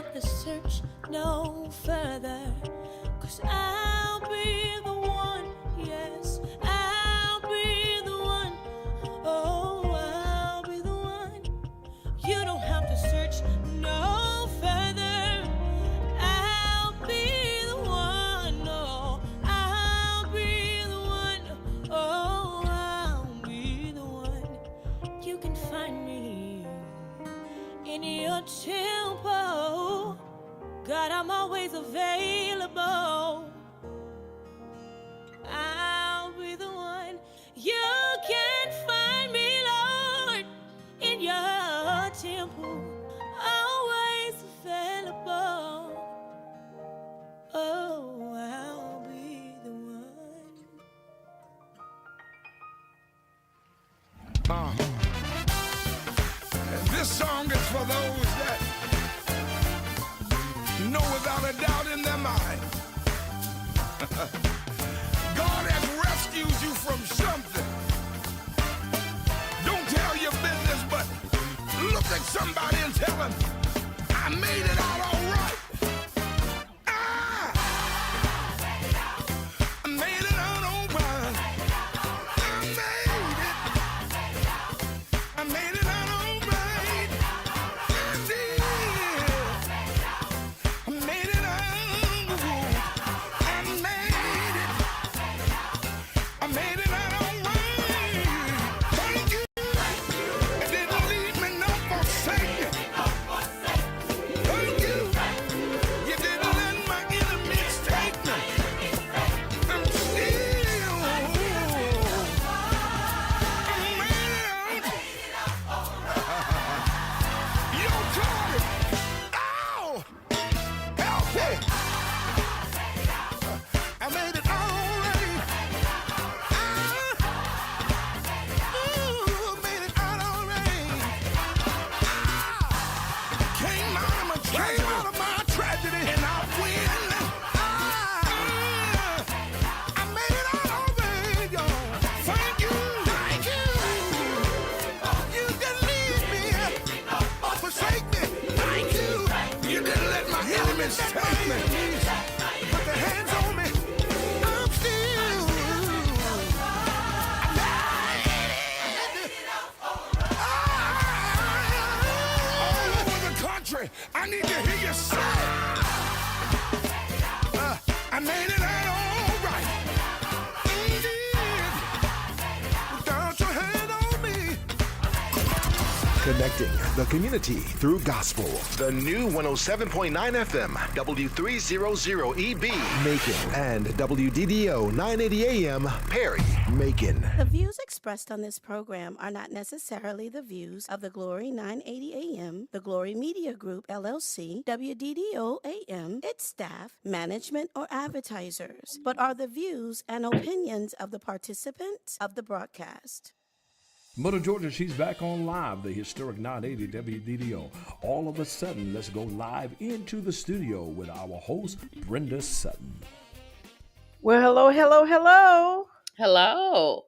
have to search no further, 'cause I'll be the one, yes, I'll be the one, oh, I'll be the one. You don't have to search no further, I'll be the one, oh, I'll be the one, oh, I'll be the one. You can find me in your temple, God, I'm always available. I'll be the one. You can find me, Lord, in your temple, always available. Oh, I'll be the one. And this song is for those that know without a doubt in their mind God has rescued you from something. Don't tell your business, but look at somebody and tell them, I made it out all right. I made it out all right. I made it out all right. I did. I made it out. I made it out all right. Thank you. It didn't leave me no forsaken. Thank you. You didn't let my enemies take me. I'm still. I made it out. Yo, Jordan. Ow! Help me. I made it all right. Made it out all right. Came out of my tragedy, and I win. I made it out all right, y'all. Thank you. Thank you. You didn't leave me or forsake me. Thank you. You didn't let my enemies take me. Put their hands on me. I'm still. All over the country, I need to hear you say, I made it out all right. Indeed. Without your hand on me. Connecting the community through gospel. The new 107.9 FM, W300EB, Macon, and WDDO 980 AM, Perry, Macon. The views expressed on this program are not necessarily the views of the Glory 980 AM, the Glory Media Group, LLC, WDDO AM, its staff, management, or advertisers, but are the views and opinions of the participants of the broadcast. Mother Georgia, she's back on live, the historic 980 WDDO. All of a sudden, let's go live into the studio with our host, Brenda Sutton. Well, hello, hello, hello. Hello.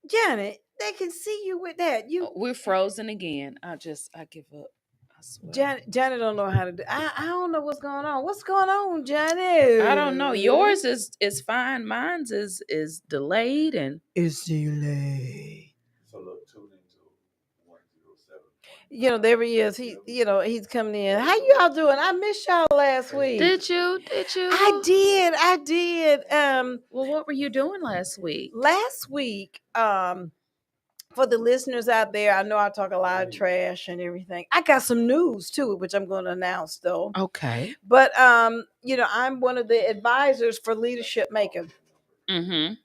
Janet, they can see you with that. We're frozen again. I give up. I swear. Janet don't know how to do. I don't know what's going on. What's going on, Janet? I don't know. Yours is fine. Mine's is delayed and it's delayed. So look, tune into 107. There he is. He's coming in. How y'all doing? I missed y'all last week. Did you? I did. Well, what were you doing last week? Last week, for the listeners out there, I know I talk a lot of trash and everything. I got some news too, which I'm going to announce though. Okay. But I'm one of the advisors for Leadership Macon. Mm-hmm.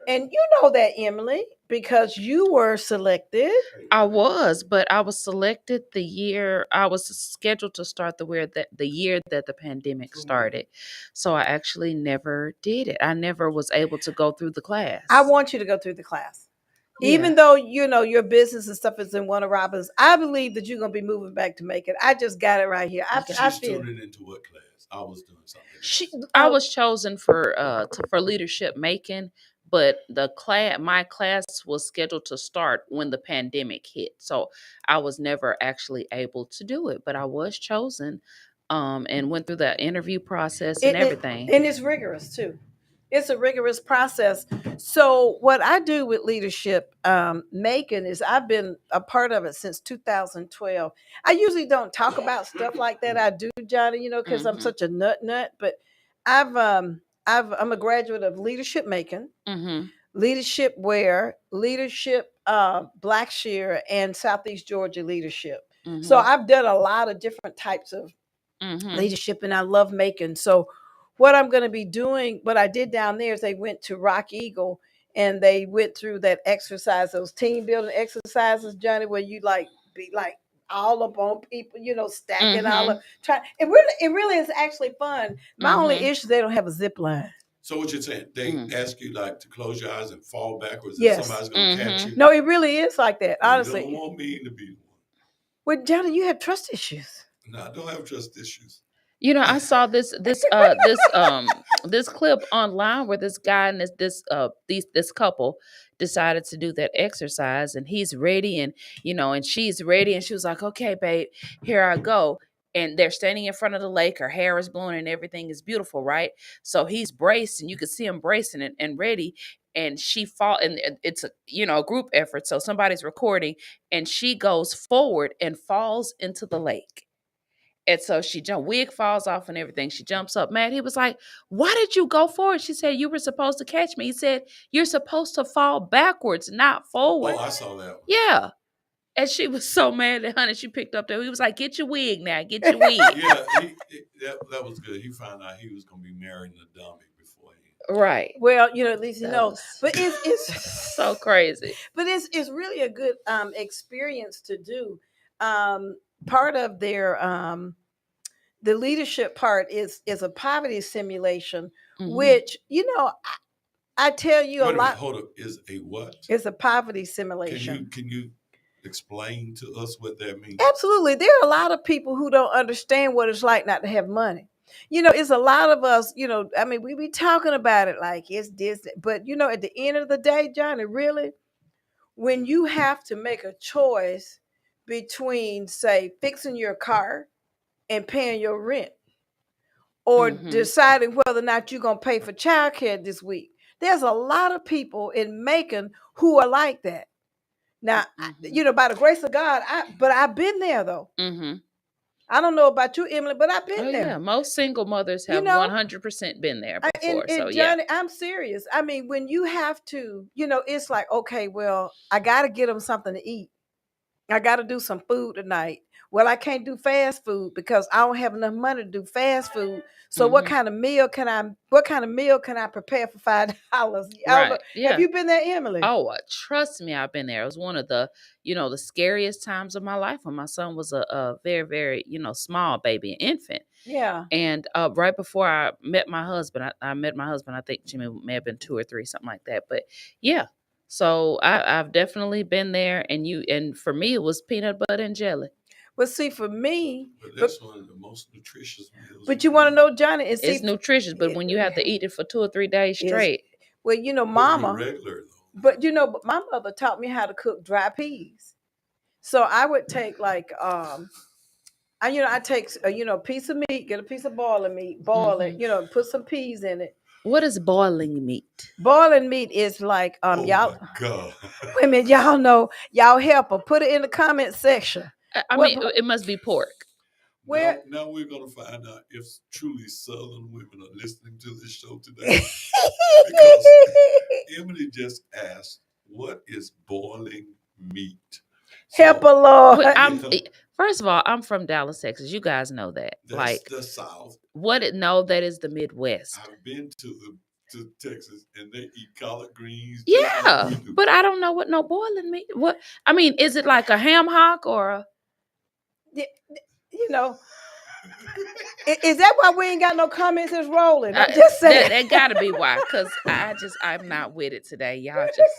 And you know that, Emily, because you were selected. I was, but I was selected the year I was scheduled to start the year that the pandemic started. So I actually never did it. I never was able to go through the class. I want you to go through the class. Yeah. Even though, your business and stuff is in Warner Robins, I believe that you're going to be moving back to Macon. I just got it right here. She's tuning into what class? I was doing something. I was chosen for Leadership Macon. But my class was scheduled to start when the pandemic hit. So I was never actually able to do it, but I was chosen and went through the interview process and everything. And it's rigorous too. It's a rigorous process. So what I do with leadership, Macon, is I've been a part of it since 2012. I usually don't talk about stuff like that. I do, Johnny, because I'm such a nut. But I'm a graduate of Leadership Macon, Leadership Ware, Leadership Blackshear, and Southeast Georgia Leadership. So I've done a lot of different types of leadership, and I love Macon. So what I'm going to be doing, what I did down there is they went to Rock Eagle and they went through that exercise, those team building exercises, Johnny, where you be all up on people, stacking all up. It really is actually fun. My only issue, they don't have a zip line. So what you're saying, they ask you to close your eyes and fall backwards, yes. and somebody's going to catch you? No, it really is like that, honestly. You don't want me to be the one. Well, Johnny, you have trust issues. No, I don't have trust issues. I saw this clip online where this guy and this couple decided to do that exercise, and he's ready, and and she's ready, and she was like, "Okay, babe, here I go." And they're standing in front of the lake. Her hair is blowing, and everything is beautiful, right? So he's braced, and you can see him bracing and ready. And she and it's a group effort. So somebody's recording, and she goes forward and falls into the lake. And so wig falls off and everything. She jumps up. Matt, he was like, "Why did you go forward?" She said, "You were supposed to catch me." He said, "You're supposed to fall backwards, not forward." Oh, I saw that one. Yeah. And she was so mad at honey. She picked up there. He was like, "Get your wig now. Get your wig." Yeah, that was good. He found out he was going to be marrying a dummy beforehand. Right. Well, at least But it's so crazy. But it's really a good experience to do. Part of their the leadership part is a poverty simulation, which I tell you a lot. Hold up, is a what? It's a poverty simulation. Can you explain to us what that means? Absolutely. There are a lot of people who don't understand what it's like not to have money. It's a lot of us, we be talking about it like it's Disney, but at the end of the day, Johnny, really, when you have to make a choice between, say, fixing your car and paying your rent, or deciding whether or not you're going to pay for childcare this week, there's a lot of people in Macon who are like that. Now, by the grace of God, I've been there though. I don't know about you, Emily, but I've been there. Yeah, most single mothers have 100% been there before. And Johnny, I'm serious. When you have to, it's like, okay, well, I got to get them something to eat. I got to do some food tonight. Well, I can't do fast food because I don't have enough money to do fast food. So what kind of meal can I prepare for $5? Right. Yeah. Have you been there, Emily? Oh, trust me, I've been there. It was one of the, the scariest times of my life when my son was a very, very, small baby, an infant. Yeah. And right before I met my husband, I met my husband, I think Jimmy may have been 2 or 3, something like that. But yeah. So I've definitely been there, and for me it was peanut butter and jelly. Well, see, for me, but that's one of the most nutritious meals. But you want to know, Johnny, it's nutritious, but when you have to eat it for 2 or 3 days straight. Well, Mama. Regular, but but my mother taught me how to cook dry peas. So I would take I take a piece of meat, get a piece of boiling meat, boil it, put some peas in it. What is boiling meat? Boiling meat is like oh y'all. My God. Wait a minute, y'all know, y'all help her. Put it in the comment section. I mean, it must be pork. Where now we're gonna find out if truly Southern women are listening to this show today. Because Emily just asked, "What is boiling meat?" Help a Lord. First of all, I'm from Dallas, Texas. You guys know that. That's the South. No, that is the Midwest. I've been to Texas, and they eat collard greens. Yeah, but I don't know what no boiling meat. What is it like a ham hock or a? Is that why we ain't got no comments? It's rolling. I'm just saying. That gotta be why, because I'm not with it today. Y'all just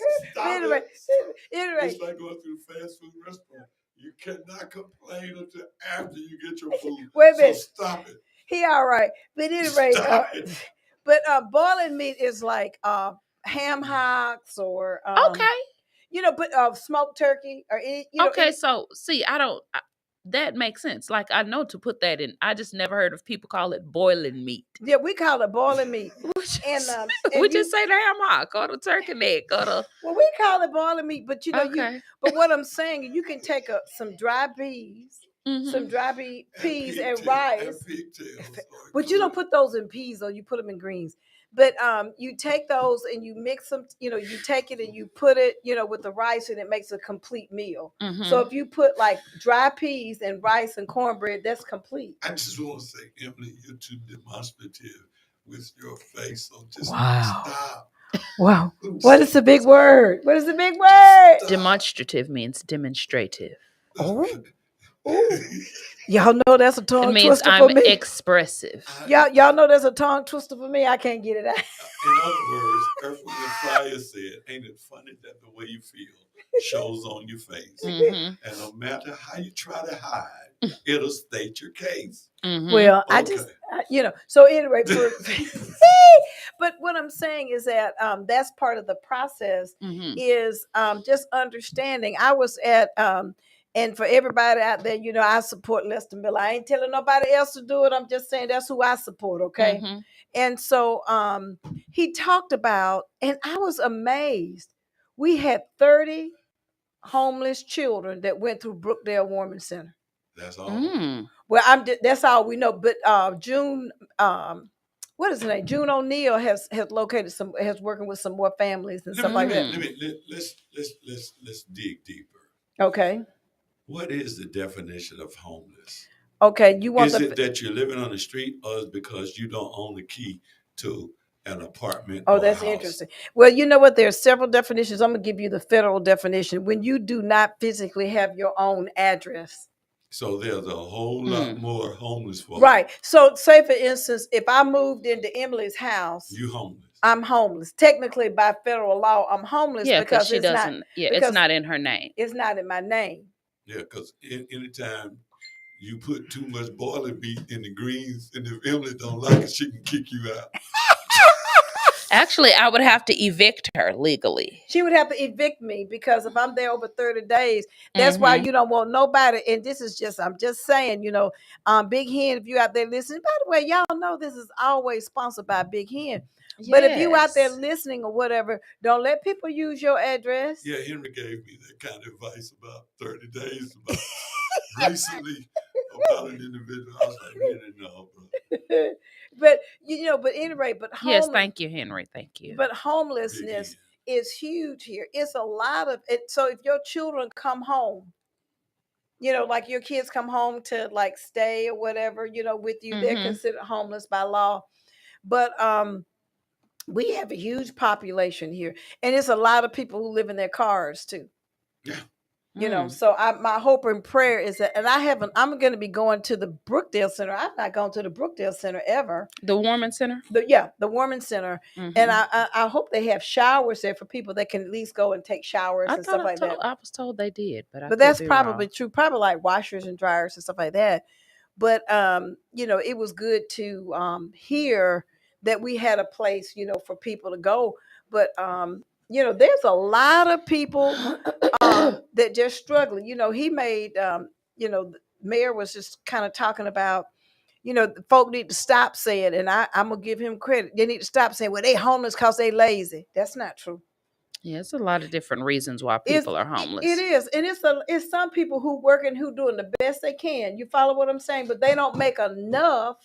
anyway. It's like going to a fast food restaurant. You cannot complain until after you get your food. Wait a minute. So stop it. He all right. But anyway, boiling meat is like ham hocks or okay. but smoked turkey or okay, so see, that makes sense. Like, I know to put that in. I just never heard of people call it boiling meat. Yeah, we call it boiling meat. And We just say the ham hock or the turkey neck or the. well, we call it boiling meat, but Okay. but what I'm saying, you can take some dry peas, some Mm-hmm. dry peas and rice. Pigtails. But you don't put those in peas, though. You put them in greens. But you take those and you mix them. You take it and you put it, with the rice, and it makes a complete meal. Mm-hmm. So if you put like dry peas and rice and cornbread, that's complete. I just want to say, Emily, you're too demonstrative with your face. So just Wow. stop. Wow. What is the big word? What is the big word? Demonstrative means demonstrative. Oh. Y'all know that's a tongue It means twister I'm for me. expressive. Y'all know that's a tongue twister for me. I can't get it out. In other words, Earth, Wind, and Fire said, ain't it funny that the way you feel shows on your face? Mm-hmm. And no matter how you try to hide, it'll state your case. Mm-hmm. Well, Okay. So anyway, but what I'm saying is that that's part of the process Mm-hmm. is just understanding. I was at and for everybody out there, I support Lester Miller. I ain't telling nobody else to do it. I'm just saying that's who I support. Okay. Mm-hmm. And so he talked about, and I was amazed. We had 30 homeless children that went through Brookdale Warming Center. That's all. Mm. Well, that's all we know. But June, what is her name? June O'Neill has working with some more families and stuff like that. Let's dig deeper. Okay. What is the definition of homeless? Okay, you want is it that you're living on the street, or is it because you don't own the key to an apartment? Oh, or that's a house? interesting. Well, you know what? There's several definitions. I'm gonna give you the federal definition. When you do not physically have your own address. So there's a whole lot more homeless folks. Right. So say for instance, if I moved into Emily's house, You homeless. I'm homeless. Technically by federal law, I'm homeless because she it's doesn't. not, It's not in her name. It's not in my name. Yeah, because anytime you put too much boiling meat in the greens, and if Emily don't like it, she can kick you out. Actually, I would have to evict her legally. She would have to evict me because if I'm there over 30 days, that's why you don't want nobody. And this is I'm just saying, Big Hen, if you out there listening, by the way, y'all know this is always sponsored by Big Hen. Yes. But if you out there listening or whatever, don't let people use your address. Yeah, Henry gave me that kind of advice about 30 days recently about an individual. I was like, no, bro. But anyway, yes, thank you, Henry. Thank you. But homelessness is huge here. It's a lot of it. So if your children come home, like your kids come home to like stay or whatever, with you, they're considered homeless by law. But we have a huge population here, and it's a lot of people who live in their cars too. Yeah. So my hope and prayer is that, and I'm going to be going to the Brookdale Center. I've not gone to the Brookdale Center ever. The Warming Center? The Warming Center. And I hope they have showers there for people that can at least go and take showers and stuff like that. I was told they did, but that's probably true. Probably like washers and dryers and stuff like that. But, it was good to hear that we had a place, for people to go. But, there's a lot of people that just struggling. He made, the mayor was just kind of talking about, the folk need to stop saying, and I'm going to give him credit. They need to stop saying, well, they homeless because they lazy. That's not true. Yeah, it's a lot of different reasons why people are homeless. It is. And it's some people who working, who doing the best they can. You follow what I'm saying? But they don't make enough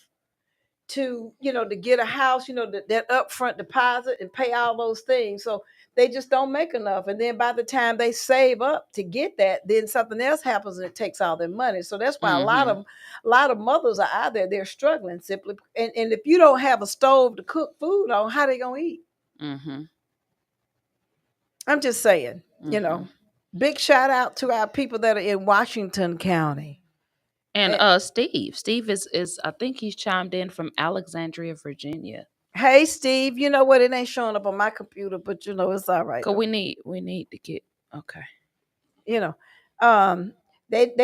to, to get a house, that upfront deposit and pay all those things. So they just don't make enough. And then by the time they save up to get that, then something else happens and it takes all their money. So that's why a lot of mothers are out there. They're struggling simply. And if you don't have a stove to cook food on, how they going to eat? I'm just saying, big shout out to our people that are in Washington County. And Steve is I think he's chimed in from Alexandria, Virginia. Hey Steve, you know what? It ain't showing up on my computer, but it's all right. Cause we need to get okay. They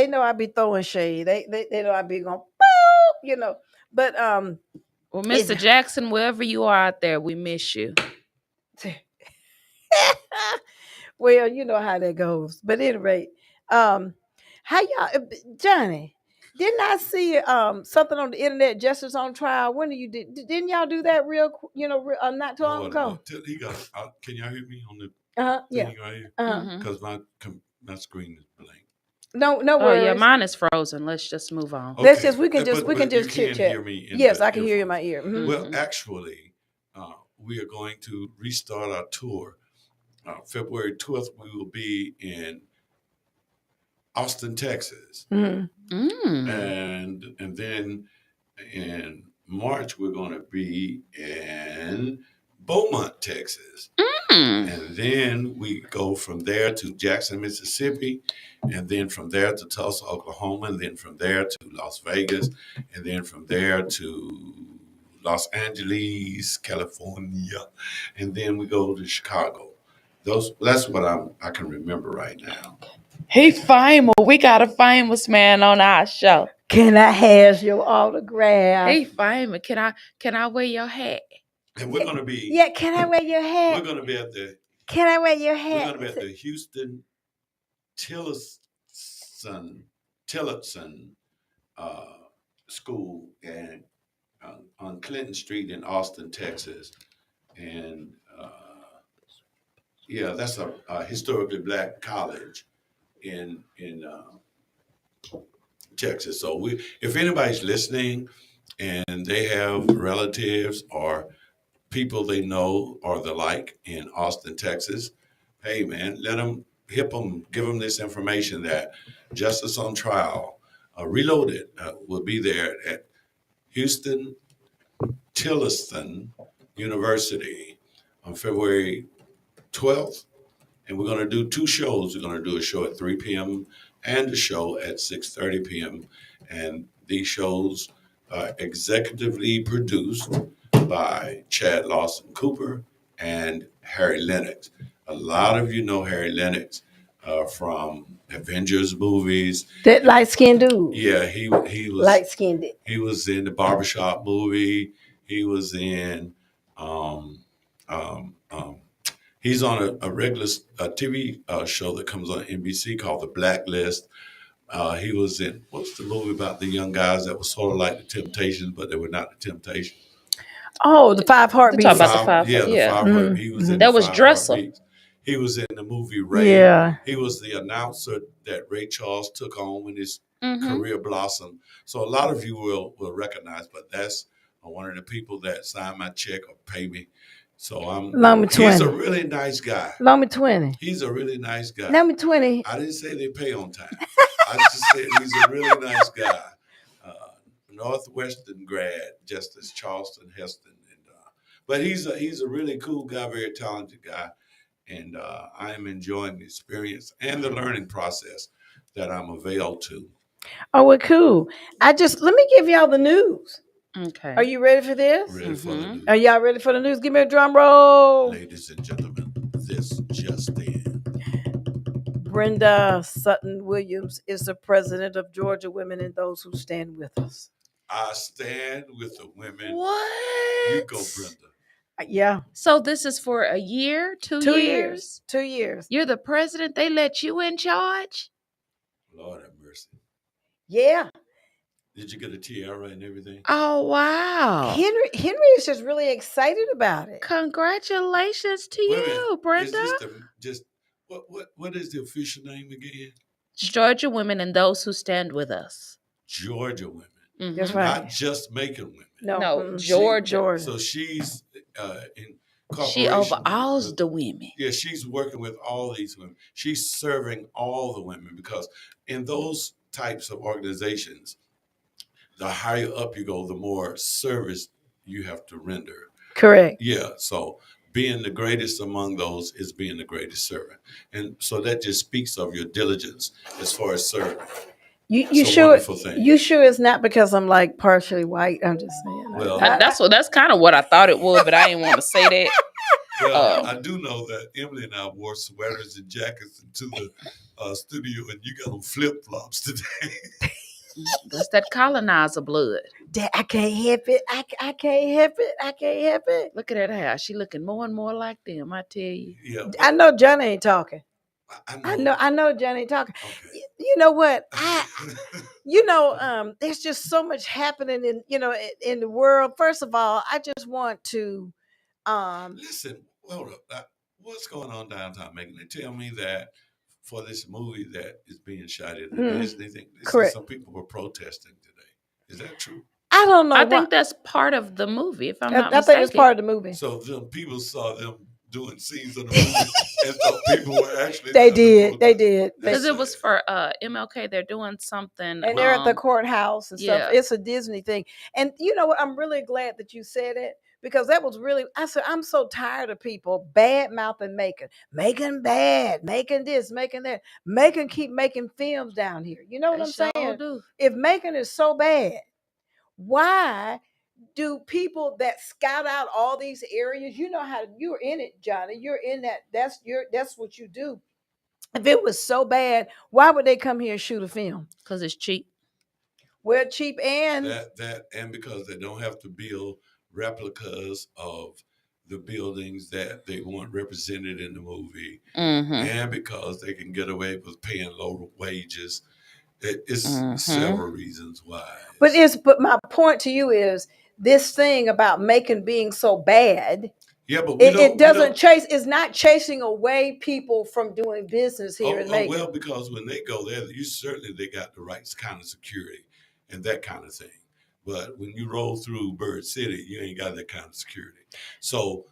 know I be throwing shade. They know I be going, But well, Mr. Jackson, wherever you are out there, we miss you. Well, you know how that goes. But at any rate, How y'all, Johnny? Didn't I see something on the internet? Justice on Trial. When you didn't y'all do that not too long ago? He got. Can y'all hear me on the Yeah. thing right here? Mhm. Because my screen is blank. No Oh worries. yeah, mine is frozen. Let's just move on. Okay. We can just you chit can chat. hear me in Yes, the I can hear you in my earphones. ear. Mhm. Well, actually, we are going to restart our tour. February 12th, we will be in Austin, Texas, Mhm. and then in March we're going to be in Beaumont, Texas. And then we go from there to Jackson, Mississippi, and then from there to Tulsa, Oklahoma, and then from there to Las Vegas, and then from there to Los Angeles, California, and then we go to Chicago. That's what I can remember right now. He famous. We got a famous man on our show. Can I have your autograph? He famous. Can I wear your hat? And we're going to be. Yeah, can I wear your hat? We're going to be at the. Can I wear your We're hat? going to be at the Houston Tillotson School and on Clinton Street in Austin, Texas, and that's a historically black college in Texas. So if anybody's listening and they have relatives or people they know or the like in Austin, Texas, hey man, let them give them this information that Justice on Trial Reloaded will be there at Houston Tillotson University on February 12th. And we're going to do 2 shows. We're going to do a show at 3 p.m. and a show at 6:30 p.m. And these shows are executively produced by Chad Lawson Cooper and Harry Lennox. A lot of you know Harry Lennox from Avengers movies. That light-skinned dude. Yeah, he was light-skinned. He was in the Barbershop movie. He was in he's on a regular TV show that comes on NBC called The Blacklist. He was in, what's the movie about the young guys that was sort of like the Temptations, but they were not the Temptations? Oh, the 5 Heartbeats. Talk about the 5. Yeah, the 5 Heartbeats. He was in That the was 5 Dressel. Heartbeats. He was in the movie Ray. Yeah. He was the announcer that Ray Charles took on when his career blossomed. So a lot of you will recognize, but that's one of the people that signed my check or pay me. So he's a really nice guy. Loan me 20. He's a really nice guy. Loan me 20. I didn't say they pay on time. I just said he's a really nice guy. Northwestern grad, Justice Charleston Heston. But he's a really cool guy, very talented guy. And I am enjoying the experience and the learning process that I'm availed to. Oh, well, cool. Let me give y'all the news. Okay. Are you ready for this? Ready for the news. Are y'all ready for the news? Give me a drum roll. Ladies and gentlemen, this just in. Brenda Sutton-Williams is the president of Georgia Women and Those Who Stand With Us. I stand with the women. What? You go, Brenda. Yeah. So this is for a year, 2 years? 2 years. You're the president. They let you in charge? Lord have mercy. Yeah. Did you get a tiara and everything? Oh, wow. Henry is just really excited about it. Congratulations to you, Brenda. Is what is the official name again? Georgia Women and Those Who Stand With Us. Georgia Women. Mm-hmm. That's right. Not just Macon women. No, Georgia. So she's in She overalls the women. Yeah, she's working with all these women. She's serving all the women because in those types of organizations, the higher up you go, the more service you have to render. Correct. Yeah, so being the greatest among those is being the greatest servant. And so that just speaks of your diligence as far as serving. You sure it's not because I'm like partially white? I'm just saying. Well, that's kind of what I thought it would, but I didn't want to say that. Well, I do know that Emily and I wore sweaters and jackets into the studio, and you got on flip-flops today. That's that colonizer blood. I can't help it. I can't help it. I can't help it. Look at that hair. She looking more and more like them, I tell you. Yeah, I know Johnny ain't talking. I know Johnny ain't talking. Okay. you know what? There's just so much happening in the world. First of all, I just want to Listen, hold up. What's going on downtown, Megan? They tell me that for this movie that is being shot at the Disney thing, they said correct. some people were protesting today. Is that true? I don't know. I think that's part of the movie, if I'm not I think it's mistaken. part of the movie. So them people saw them doing scenes of the movie and thought people were actually They there to did. They protest. did. Because it was for MLK. They're doing something. And they're at the courthouse and stuff. yeah. It's a Disney thing. And you know what? I'm really glad that you said it, because that was really, I said, I'm so tired of people bad mouthing Macon bad, making this, making that, Macon keep making films down here. You know what They I'm sure saying? do. If Macon is so bad, why do people that scout out all these areas, you know how you're in it, Johnny, you're in that, that's what you do. If it was so bad, why would they come here and shoot a film? Because it's cheap. Well, cheap and That and because they don't have to build replicas of the buildings that they want represented in the movie, and because they can get away with paying low wages. It's several reasons why. But my point to you is this thing about Macon being so bad. Yeah, but it doesn't chase. It's not chasing away people from doing business here in Macon. Well, because when they go there, they got the right kind of security and that kind of thing. But when you roll through Bird City, you ain't got that kind of security. So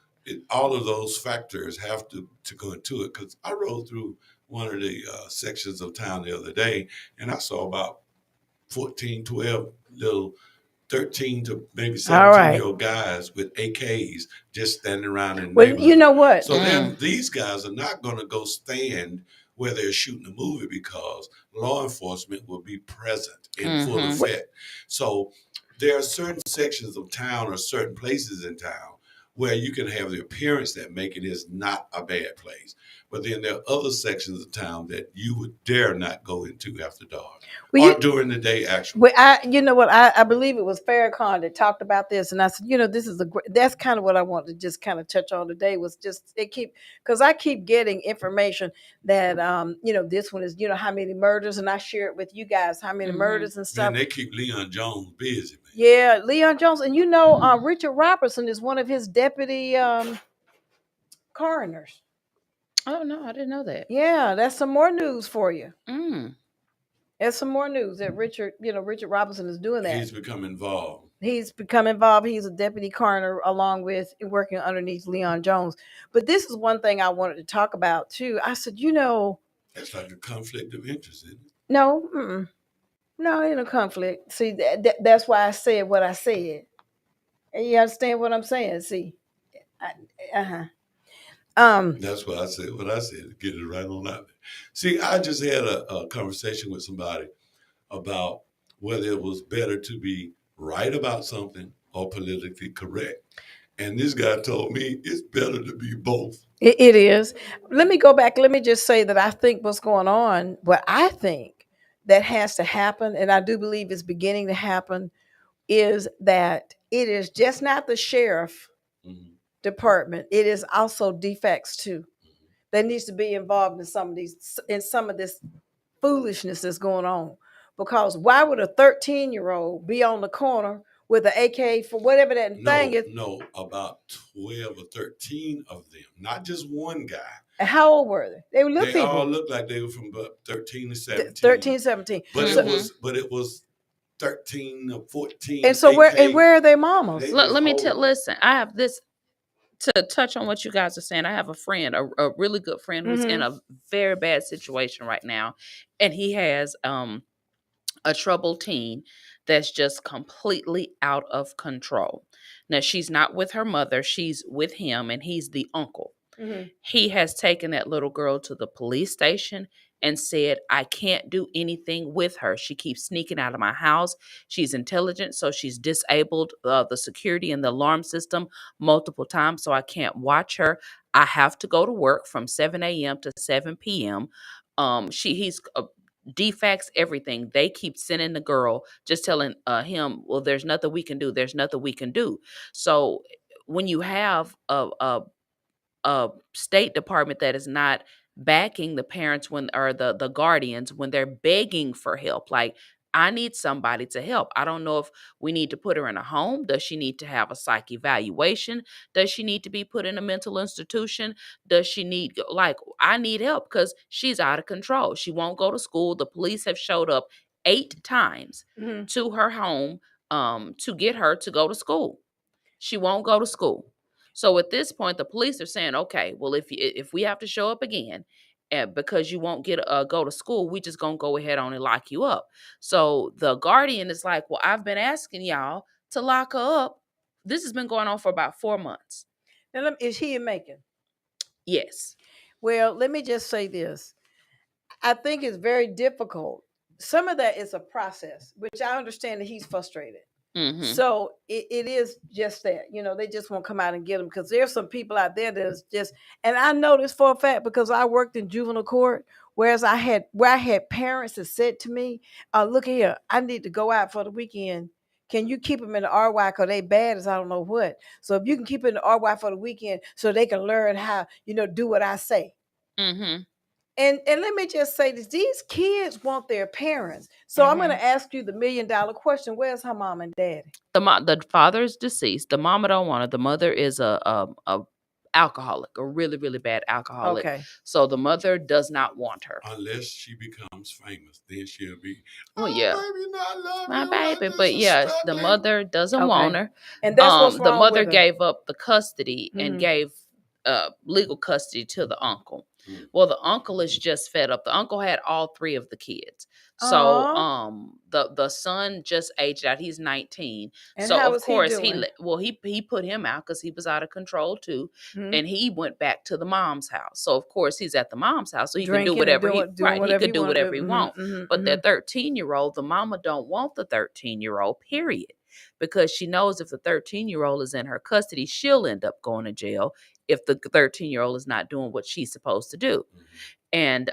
all of those factors have to go into it. Because I rode through one of the sections of town the other day, and I saw about 14, 12 little 13 to maybe 17-year-old guys with AKs just standing around in the neighborhood. You know what? So then these guys are not going to go stand where they're shooting a movie because law enforcement will be present in full effect. So there are certain sections of town or certain places in town where you can have the appearance that Macon is not a bad place. But then there are other sections of town that you would dare not go into after dark or during the day, actually. Well, you know what? I believe it was Farrakhan that talked about this, and I said, this is that's kind of what I want to just kind of touch on today. Was just because I keep getting information that this one is how many murders, and I share it with you guys how many murders and stuff. And they keep Leon Jones busy, man. Yeah, Leon Jones, and Richard Robertson is one of his deputy coroners. Oh no, I didn't know that. Yeah, that's some more news for you. There's some more news that Richard Robinson is doing that. He's become involved. He's a deputy coroner along with working underneath Leon Jones. But this is one thing I wanted to talk about too. I said, that's like a conflict of interest, isn't it? No, no, ain't no conflict. See, that's why I said what I said. You understand what I'm saying? See, that's why I said what I said to get it right on out there. See, I just had a conversation with somebody about whether it was better to be right about something or politically correct. And this guy told me it's better to be both. It is. Let me go back. Let me just say that I think what's going on, what I think that has to happen, and I do believe it's beginning to happen, is that it is just not the sheriff department. It is also defects too. That needs to be involved in some of this foolishness that's going on. Because why would a 13-year-old be on the corner with an AK for whatever that thing is? No, about 12 or 13 of them, not just one guy. And how old were they? They were little people. They all looked like they were from about 13 to 17. 13, 17. But it was 13 or 14. And so where are their mamas? Let me listen. I have this to touch on what you guys are saying. I have a friend, a really good friend who's in a very bad situation right now, and he has a troubled teen that's just completely out of control. Now, she's not with her mother. She's with him, and he's the uncle. He has taken that little girl to the police station and said, I can't do anything with her. She keeps sneaking out of my house. She's intelligent, so she's disabled the security and the alarm system multiple times, so I can't watch her. I have to go to work from 7 a.m. to 7 p.m. He's defects everything. They keep sending the girl, just telling him, well, there's nothing we can do. There's nothing we can do. So when you have a State Department that is not backing the parents or the guardians when they're begging for help. Like, I need somebody to help. I don't know if we need to put her in a home. Does she need to have a psych evaluation? Does she need to be put in a mental institution? Does she need, like, I need help because she's out of control. She won't go to school. The police have showed up 8 times Mhm. to her home to get her to go to school. She won't go to school. So at this point, the police are saying, okay, well, if we have to show up again, because you won't go to school, we just gonna go ahead on and lock you up. So the guardian is like, well, I've been asking y'all to lock her up. This has been going on for about 4 months. Now, is he in Macon? Yes. Well, let me just say this. I think it's very difficult. Some of that is a process, which I understand that he's frustrated. Mm-hmm. So it is just that, they just won't come out and get them, because there's some people out there that's just, and I know this for a fact because I worked in juvenile court, where I had parents that said to me, look here, I need to go out for the weekend. Can you keep them in the RY because they bad as I don't know what? So if you can keep it in the RY for the weekend so they can learn how, do what I say. Mm-hmm. And let me just say this, these kids want their parents. So I'm going to ask you the $1 million question. Where's her mom and daddy? The father is deceased. The mama don't want her. The mother is a alcoholic, a really, really bad alcoholic. Okay. So the mother does not want her. Unless she becomes famous, then she'll be. Well, yeah, Baby, I love my you. baby. This But is yeah, the stunning. mother doesn't Okay. want her. And that's what's The wrong mother with her. gave up the custody and Mhm. gave legal custody to the uncle. Mm. Well, the uncle is just fed up. The uncle had all 3 of the kids. So Aw. the son just aged out. He's 19. And So how of was he course doing? he put him out because he was out of control too. Mhm. And he went back to the mom's house. So of course he's at the mom's house. So he can Drinking do and whatever doing right. whatever He could he do wanna whatever do. he Mhm, wants. mhm, But mhm. that 13-year-old, the mama don't want the 13-year-old, period. Because she knows if the 13-year-old is in her custody, she'll end up going to jail if the 13-year-old is not doing what she's supposed to do. Mhm. And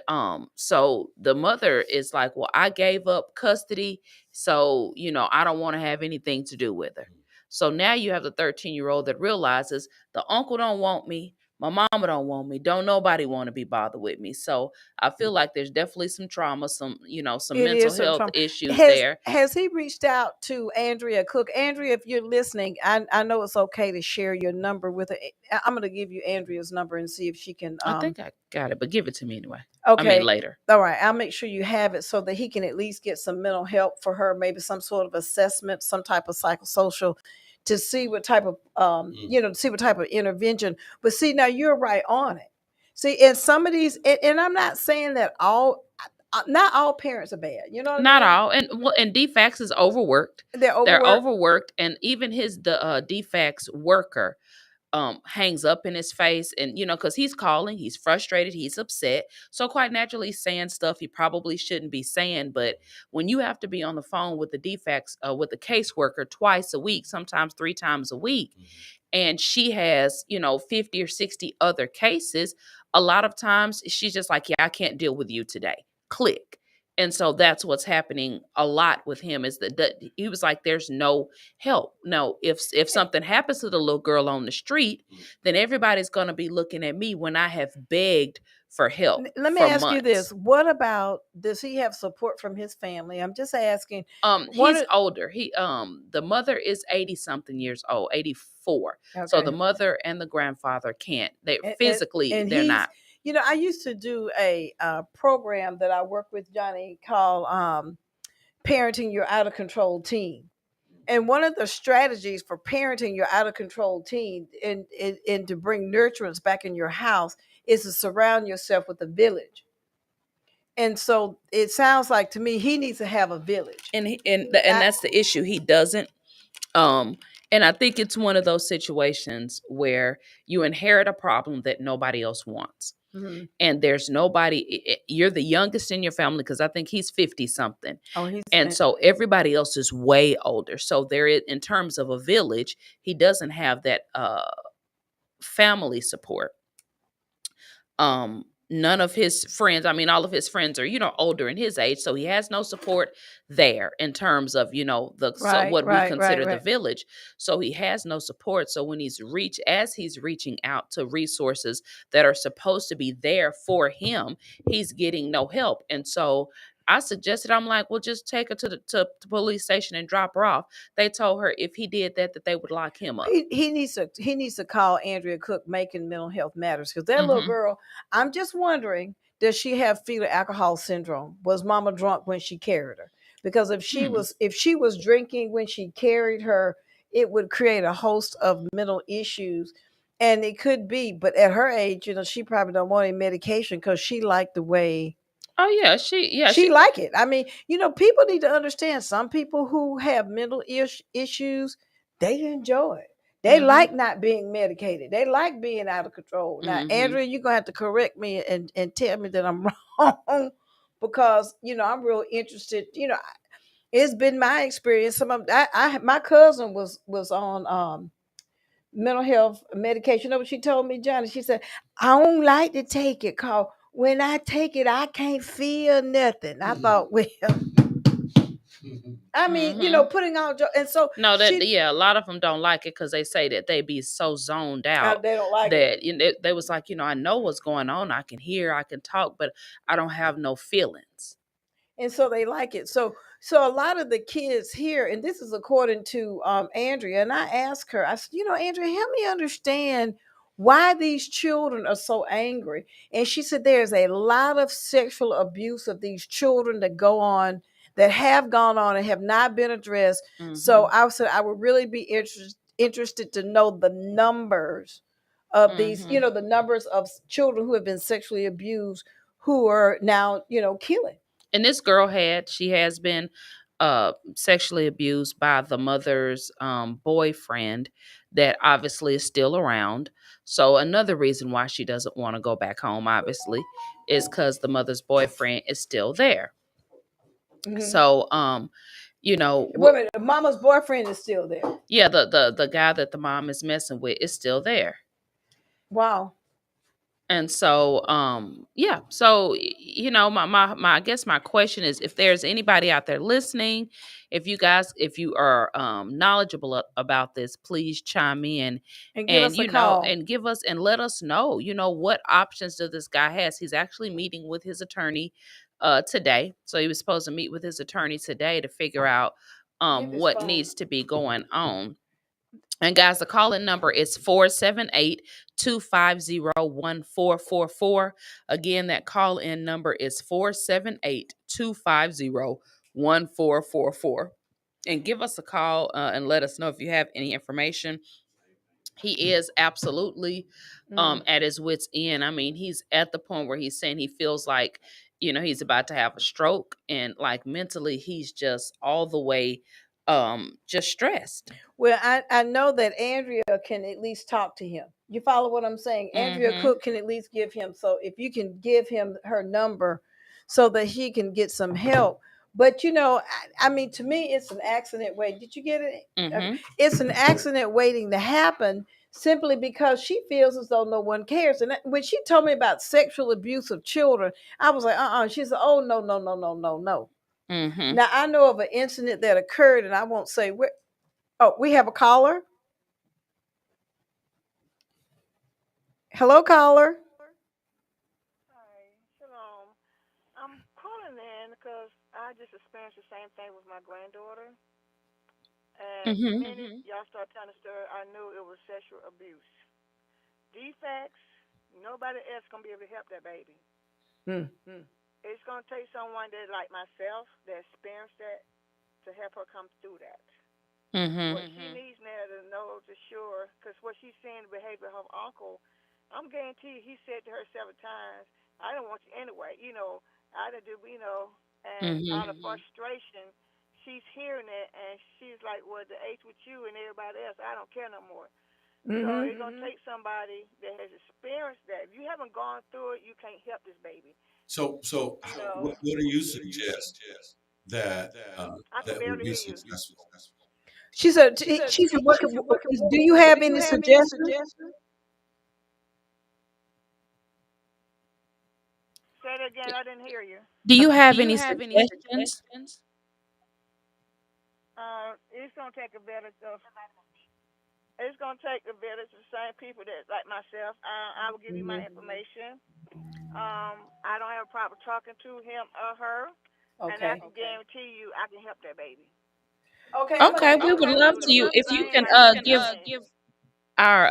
so the mother is like, well, I gave up custody, so I don't want to have anything to do with her. So now you have the 13-year-old that realizes the uncle don't want me, my mama don't want me, don't nobody want to be bothered with me. So I feel like there's definitely some trauma, some some It mental is some health trauma. issues there. Has he reached out to Andrea Cook? Andrea, if you're listening, I know it's okay to share your number with her. I'm going to give you Andrea's number and see if she can. I think I got it, but give it to me anyway. Okay. I mean later. All right. I'll make sure you have it so that he can at least get some mental help for her, maybe some sort of assessment, some type of psychosocial, to see what type of to see what type of intervention. But see, now you're right on it. See, and some of these, and I'm not saying that not all parents are bad. You know what Not I mean? all. And DFAX is overworked. They're They're overworked. overworked. And even the DFAX worker hangs up in his face, and because he's calling, he's frustrated, he's upset, so quite naturally he's saying stuff he probably shouldn't be saying. But when you have to be on the phone with the DFAX with the caseworker twice a week, sometimes 3 times a week, and she has 50 or 60 other cases, a lot of times she's just like, yeah, I can't deal with you today, click. And so that's what's happening a lot with him, is that he was like, there's no help. No, if something happens to the little girl on the street, then everybody's going to be looking at me when I have begged for help. Let me for ask you months. this. What about, does he have support from his family? I'm just asking. He's older. The mother is 80 something years old, 84. So Okay. the mother and the grandfather can't. They And physically, they're he's, not. I used to do a program that I work with Johnny called Parenting Your Out of Control Teen. And one of the strategies for parenting your out of control teen and to bring nurturance back in your house is to surround yourself with a village. And so it sounds like to me he needs to have a village. And that's the issue. He doesn't. And I think it's one of those situations where you inherit a problem that nobody else wants. Mm-hmm. And there's nobody, you're the youngest in your family, because I think he's 50 something. And so everybody else is way older. So there is, in terms of a village, he doesn't have that family support. none of his friends, I mean, all of his friends are, older in his age. So he has no support there in terms of, Right, what we right, right, consider the right. village. So he has no support. So when as he's reaching out to resources that are supposed to be there for him, he's getting no help. And so I suggested, I'm like, well, just take her to the police station and drop her off. They told her if he did that they would lock him up. He needs to call Andrea Cook, making mental health matters, because that little Mhm. girl. I'm just wondering, does she have fetal alcohol syndrome? Was Mama drunk when she carried her? Because if she Hmm. was drinking when she carried her, it would create a host of mental issues, and it could be. But at her age, she probably don't want any medication because she liked the way Oh yeah, she like it. I mean, people need to understand, some people who have mental issues, they enjoy it. They Mhm. like not being medicated. They like being out of control. Now, Mhm. Andrea, you're gonna have to correct me and tell me that I'm wrong, because I'm real interested. It's been my experience. Some of my cousin was on mental health medication. You know what she told me, Johnny? She said, I don't like to take it, cause when I take it, I can't feel nothing. I thought, well, I mean, Mhm. putting on and so No, she a lot of them don't like it because they say that they be so zoned out they don't like it. that they was like, I know what's going on. I can hear, I can talk, but I don't have no feelings. And so they like it. So a lot of the kids here, and this is according to Andrea, and I asked her, I said, Andrea, help me understand why these children are so angry. And she said there's a lot of sexual abuse of these children that have gone on and have not been addressed. So Mhm. I said I would really be interested to know the numbers of these, Mhm. the numbers of children who have been sexually abused, who are now, killing. And this girl she has been sexually abused by the mother's boyfriend that obviously is still around. So another reason why she doesn't want to go back home, obviously, is because the mother's boyfriend is still there. Mhm. So Wait a minute, Mama's boyfriend is still there. yeah, the guy that the mom is messing with is still there. Wow. And so, yeah. So, my I guess my question is, if there's anybody out there listening, if you are knowledgeable about this, please chime in And give and us a call. and give us and let us know, what options does this guy has. He's actually meeting with his attorney today. So he was supposed to meet with his attorney today to figure out Get this what phone. needs to be going on. And guys, the call-in number is 478-250-1444. Again, that call-in number is 478-250-1444. And give us a call and let us know if you have any information. He is absolutely at his wit's end. I mean, he's at the point where he's saying he feels like, he's about to have a stroke, and like mentally he's just all the way just stressed. Well, I know that Andrea can at least talk to him. You follow what I'm saying? Andrea Mhm. Cook can at least give him. So if you can give him her number so that he can get some help. But I mean, to me, it's an accident waiting. Did you get it? Mhm. It's an accident waiting to happen, simply because she feels as though no one cares. And when she told me about sexual abuse of children, I was like, She said, oh, no, no, no, no, no, no. Mhm. Now I know of an incident that occurred, and I won't say where. Oh, we have a caller. Hello, caller. Hi, shalom. I'm calling in because I just experienced the same thing with my granddaughter. And the Mhm. minute y'all start telling the story, I knew it was sexual abuse. Defects, nobody else gonna be able to help that baby. Hmm. It's gonna take someone that like myself that experienced that to help her come through that. Mhm. What she needs now to know for sure, because what she's seeing the behavior of her uncle, I'm guaranteed he said to her several times, I don't want you anyway. I didn't do, and Mhm. out of frustration, she's hearing it and she's like, well, the age with you and everybody else, I don't care no more. So Mm-hmm. it's going to take somebody that has experienced that. If you haven't gone through it, you can't help this baby. So You know, what do you suggest that I can that would barely be hear you. successful? She said, do you have any suggestions? it again. I didn't hear you. Do you have any suggestions? It's gonna take a village of. It's gonna take a village of the same people that like myself. I will give you my information. I don't have a problem talking to him or her, and I can guarantee you I can help that baby. Okay, we would love to you if you can give our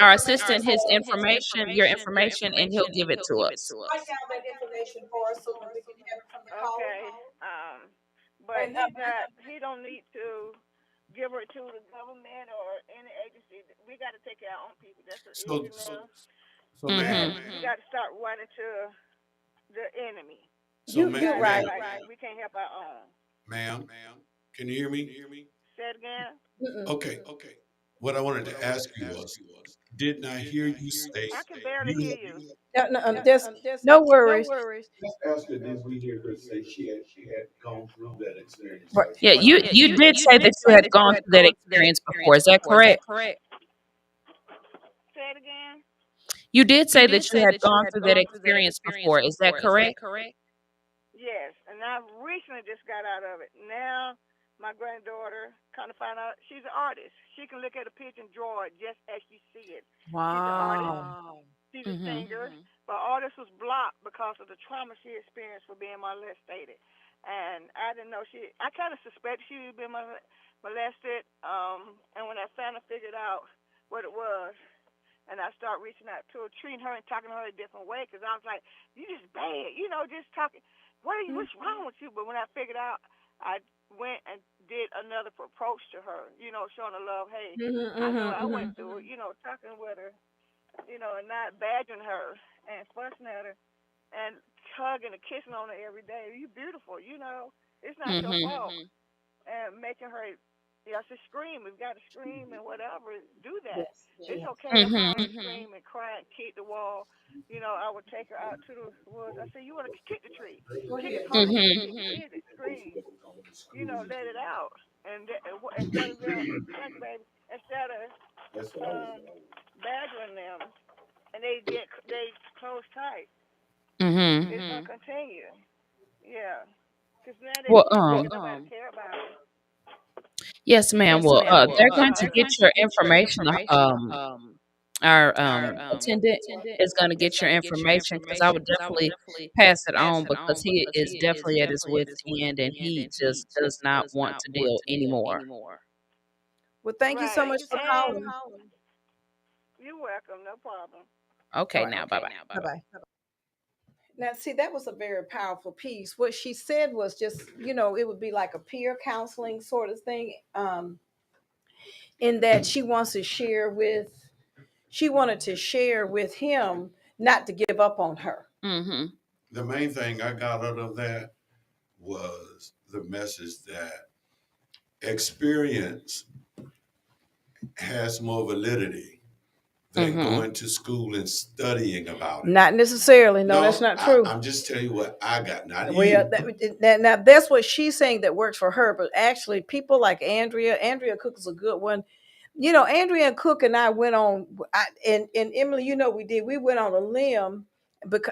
our assistant his information, your information, and he'll give it to us. Write down that information for us so that we can have it from the caller. Okay. But he's not. He don't need to give her to the government or any agency. We got to take care of our own people. That's the So, ma'am, we got to start running to the enemy. you're right. We can't help our own. Ma'am, can you hear me? Say it again. Okay. What I wanted to ask you was, didn't I hear you say I can barely hear you. No worries. Let's ask her, did we hear her say she had gone through that experience? Right. Yeah, you did say that you had gone through that experience before. Is that correct? Say it again. You did say that you had gone through that experience before. Is that correct? Yes, and I recently just got out of it. Now, my granddaughter kind of find out she's an artist. She can look at a picture and draw it just as she see it. Wow. She's a singer, but all this was blocked because of the trauma she experienced for being molested. And I didn't know I kind of suspected she had been molested. And when I finally figured out what it was, and I started reaching out to her, treating her and talking to her a different way, because I was like, you just bad, just talking. What's wrong with you? But when I figured out, I went and did another approach to her, showing her love. Hey, I know I went through it, talking with her, and not badgering her and fussing at her and hugging and kissing on her every day. You beautiful, it's not your fault. And making her, I said, scream. We've got to scream and whatever. Do that. It's okay to holler and scream and cry and kick the wall. I would take her out to the woods. I said, you want to kick the tree? Kick it hard. Hit it. Scream. Let it out. And instead of badgering them, and they close tight. It's gonna continue. Yeah. Because now they nobody care about it. Yes, ma'am. Well, they're going to get your information. Our attendant is going to get your information because I would definitely pass it on because he is definitely at his wit's end and he just does not want to deal anymore. Well, thank you so much for calling. You're welcome. No problem. Okay, now, bye-bye. Bye-bye. Now, see, that was a very powerful piece. What she said was just, it would be like a peer counseling sort of thing, in that she wanted to share with him not to give up on her. The main thing I got out of that was the message that experience has more validity than going to school and studying about it. Not necessarily. No, that's not true. I'm just telling you what I got, not well, you. Now, that's what she's saying that works for her. But actually, people like Andrea Cook is a good one. Andrea Cook and I went on, and Emily, we went on a limb,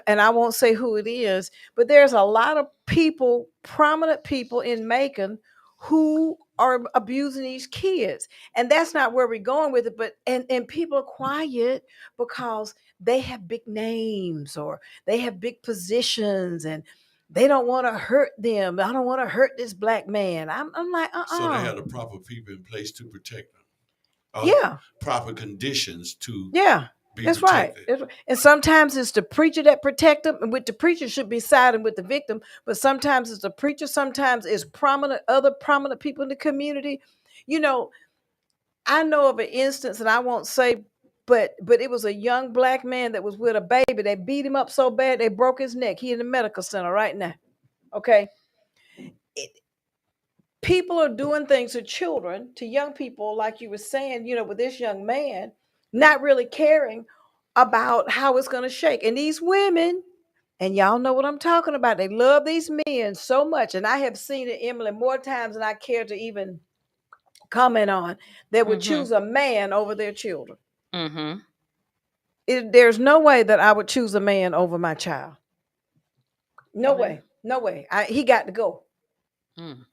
and I won't say who it is, but there's a lot of people, prominent people in Macon who are abusing these kids. And that's not where we're going with it. But and people are quiet because they have big names or they have big positions and they don't want to hurt them. I don't want to hurt this black man. I'm like, So they had the proper people in place to protect them. Proper conditions to be that's protected. right. And sometimes it's the preacher that protect them, and with the preacher should be siding with the victim. But sometimes it's the preacher. Sometimes it's other prominent people in the community. I know of an instance, and I won't say, but it was a young black man that was with a baby. They beat him up so bad they broke his neck. He in the medical center right now. Okay. People are doing things to children, to young people, like you were saying, with this young man, not really caring about how it's going to shake. And these women, and y'all know what I'm talking about, they love these men so much. And I have seen it, Emily, more times than I care to even comment on. They would choose a man over their children. There's no way that I would choose a man over my child. No way. No way. He got to go. Mm.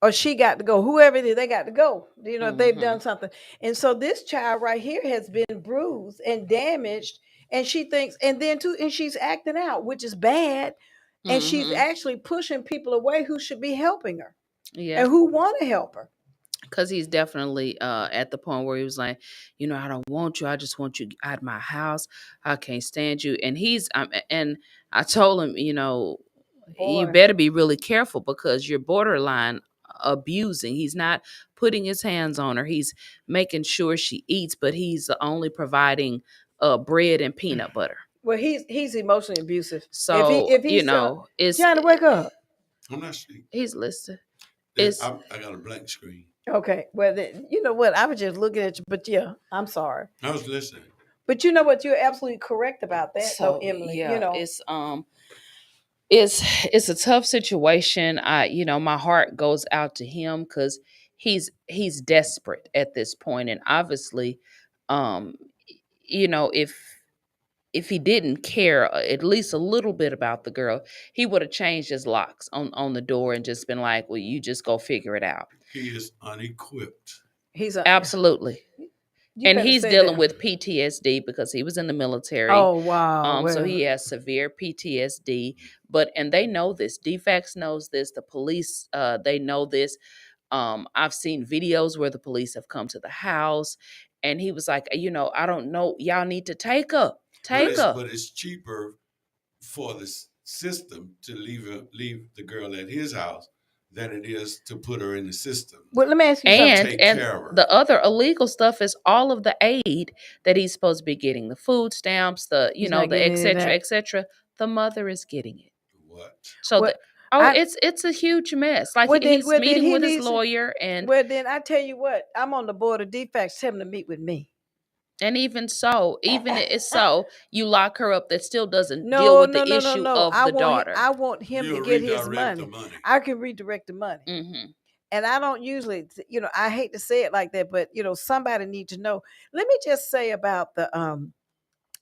Or she got to go. Whoever it is, they got to go. If they've Mm-hmm. done something. And so this child right here has been bruised and damaged. And she thinks, and she's acting out, which is bad. And she's Mm-hmm. actually pushing people away who should be helping her Yeah. and who want to help her. Because he's definitely at the point where he was like, I don't want you. I just want you out of my house. I can't stand you. And and I told him, you Boy. better be really careful because you're borderline abusing. He's not putting his hands on her. He's making sure she eats, but he's only providing bread and peanut butter. Well, he's emotionally abusive. So, if he's it's trying to wake up. I'm not sleep. He's listening. I got a blank screen. Okay. Well, then, you know what? I was just looking at you, but yeah, I'm sorry. I was listening. But you know what? You're absolutely correct about that, So, Emily. yeah, it's a tough situation. My heart goes out to him because he's desperate at this point, and obviously, um, if he didn't care at least a little bit about the girl, he would have changed his locks on the door and just been like, "Well, you just go figure it out." He is unequipped. Absolutely. And he's dealing with PTSD because he was in the military. Oh wow! So he has severe PTSD. And they know this. DFACS knows this. The police, they know this. I've seen videos where the police have come to the house, and he was like, I don't know. Y'all need to take her. But it's cheaper for the system to leave the girl at his house than it is to put her in the system. Well, let me ask you something. And the other illegal stuff is all of the aid that he's supposed to be getting, the food stamps, the et cetera, et cetera. The mother is getting it. What? So it's a huge mess. Like he's meeting with his lawyer, and then I tell you what, I'm on the board of DFACS. Tell him to meet with me. And even so, you lock her up. That still doesn't deal with the issue of the daughter. I want him to get his money. I can redirect the money. Mm-hmm. And I don't usually, I hate to say it like that, but somebody needs to know. Let me just say about the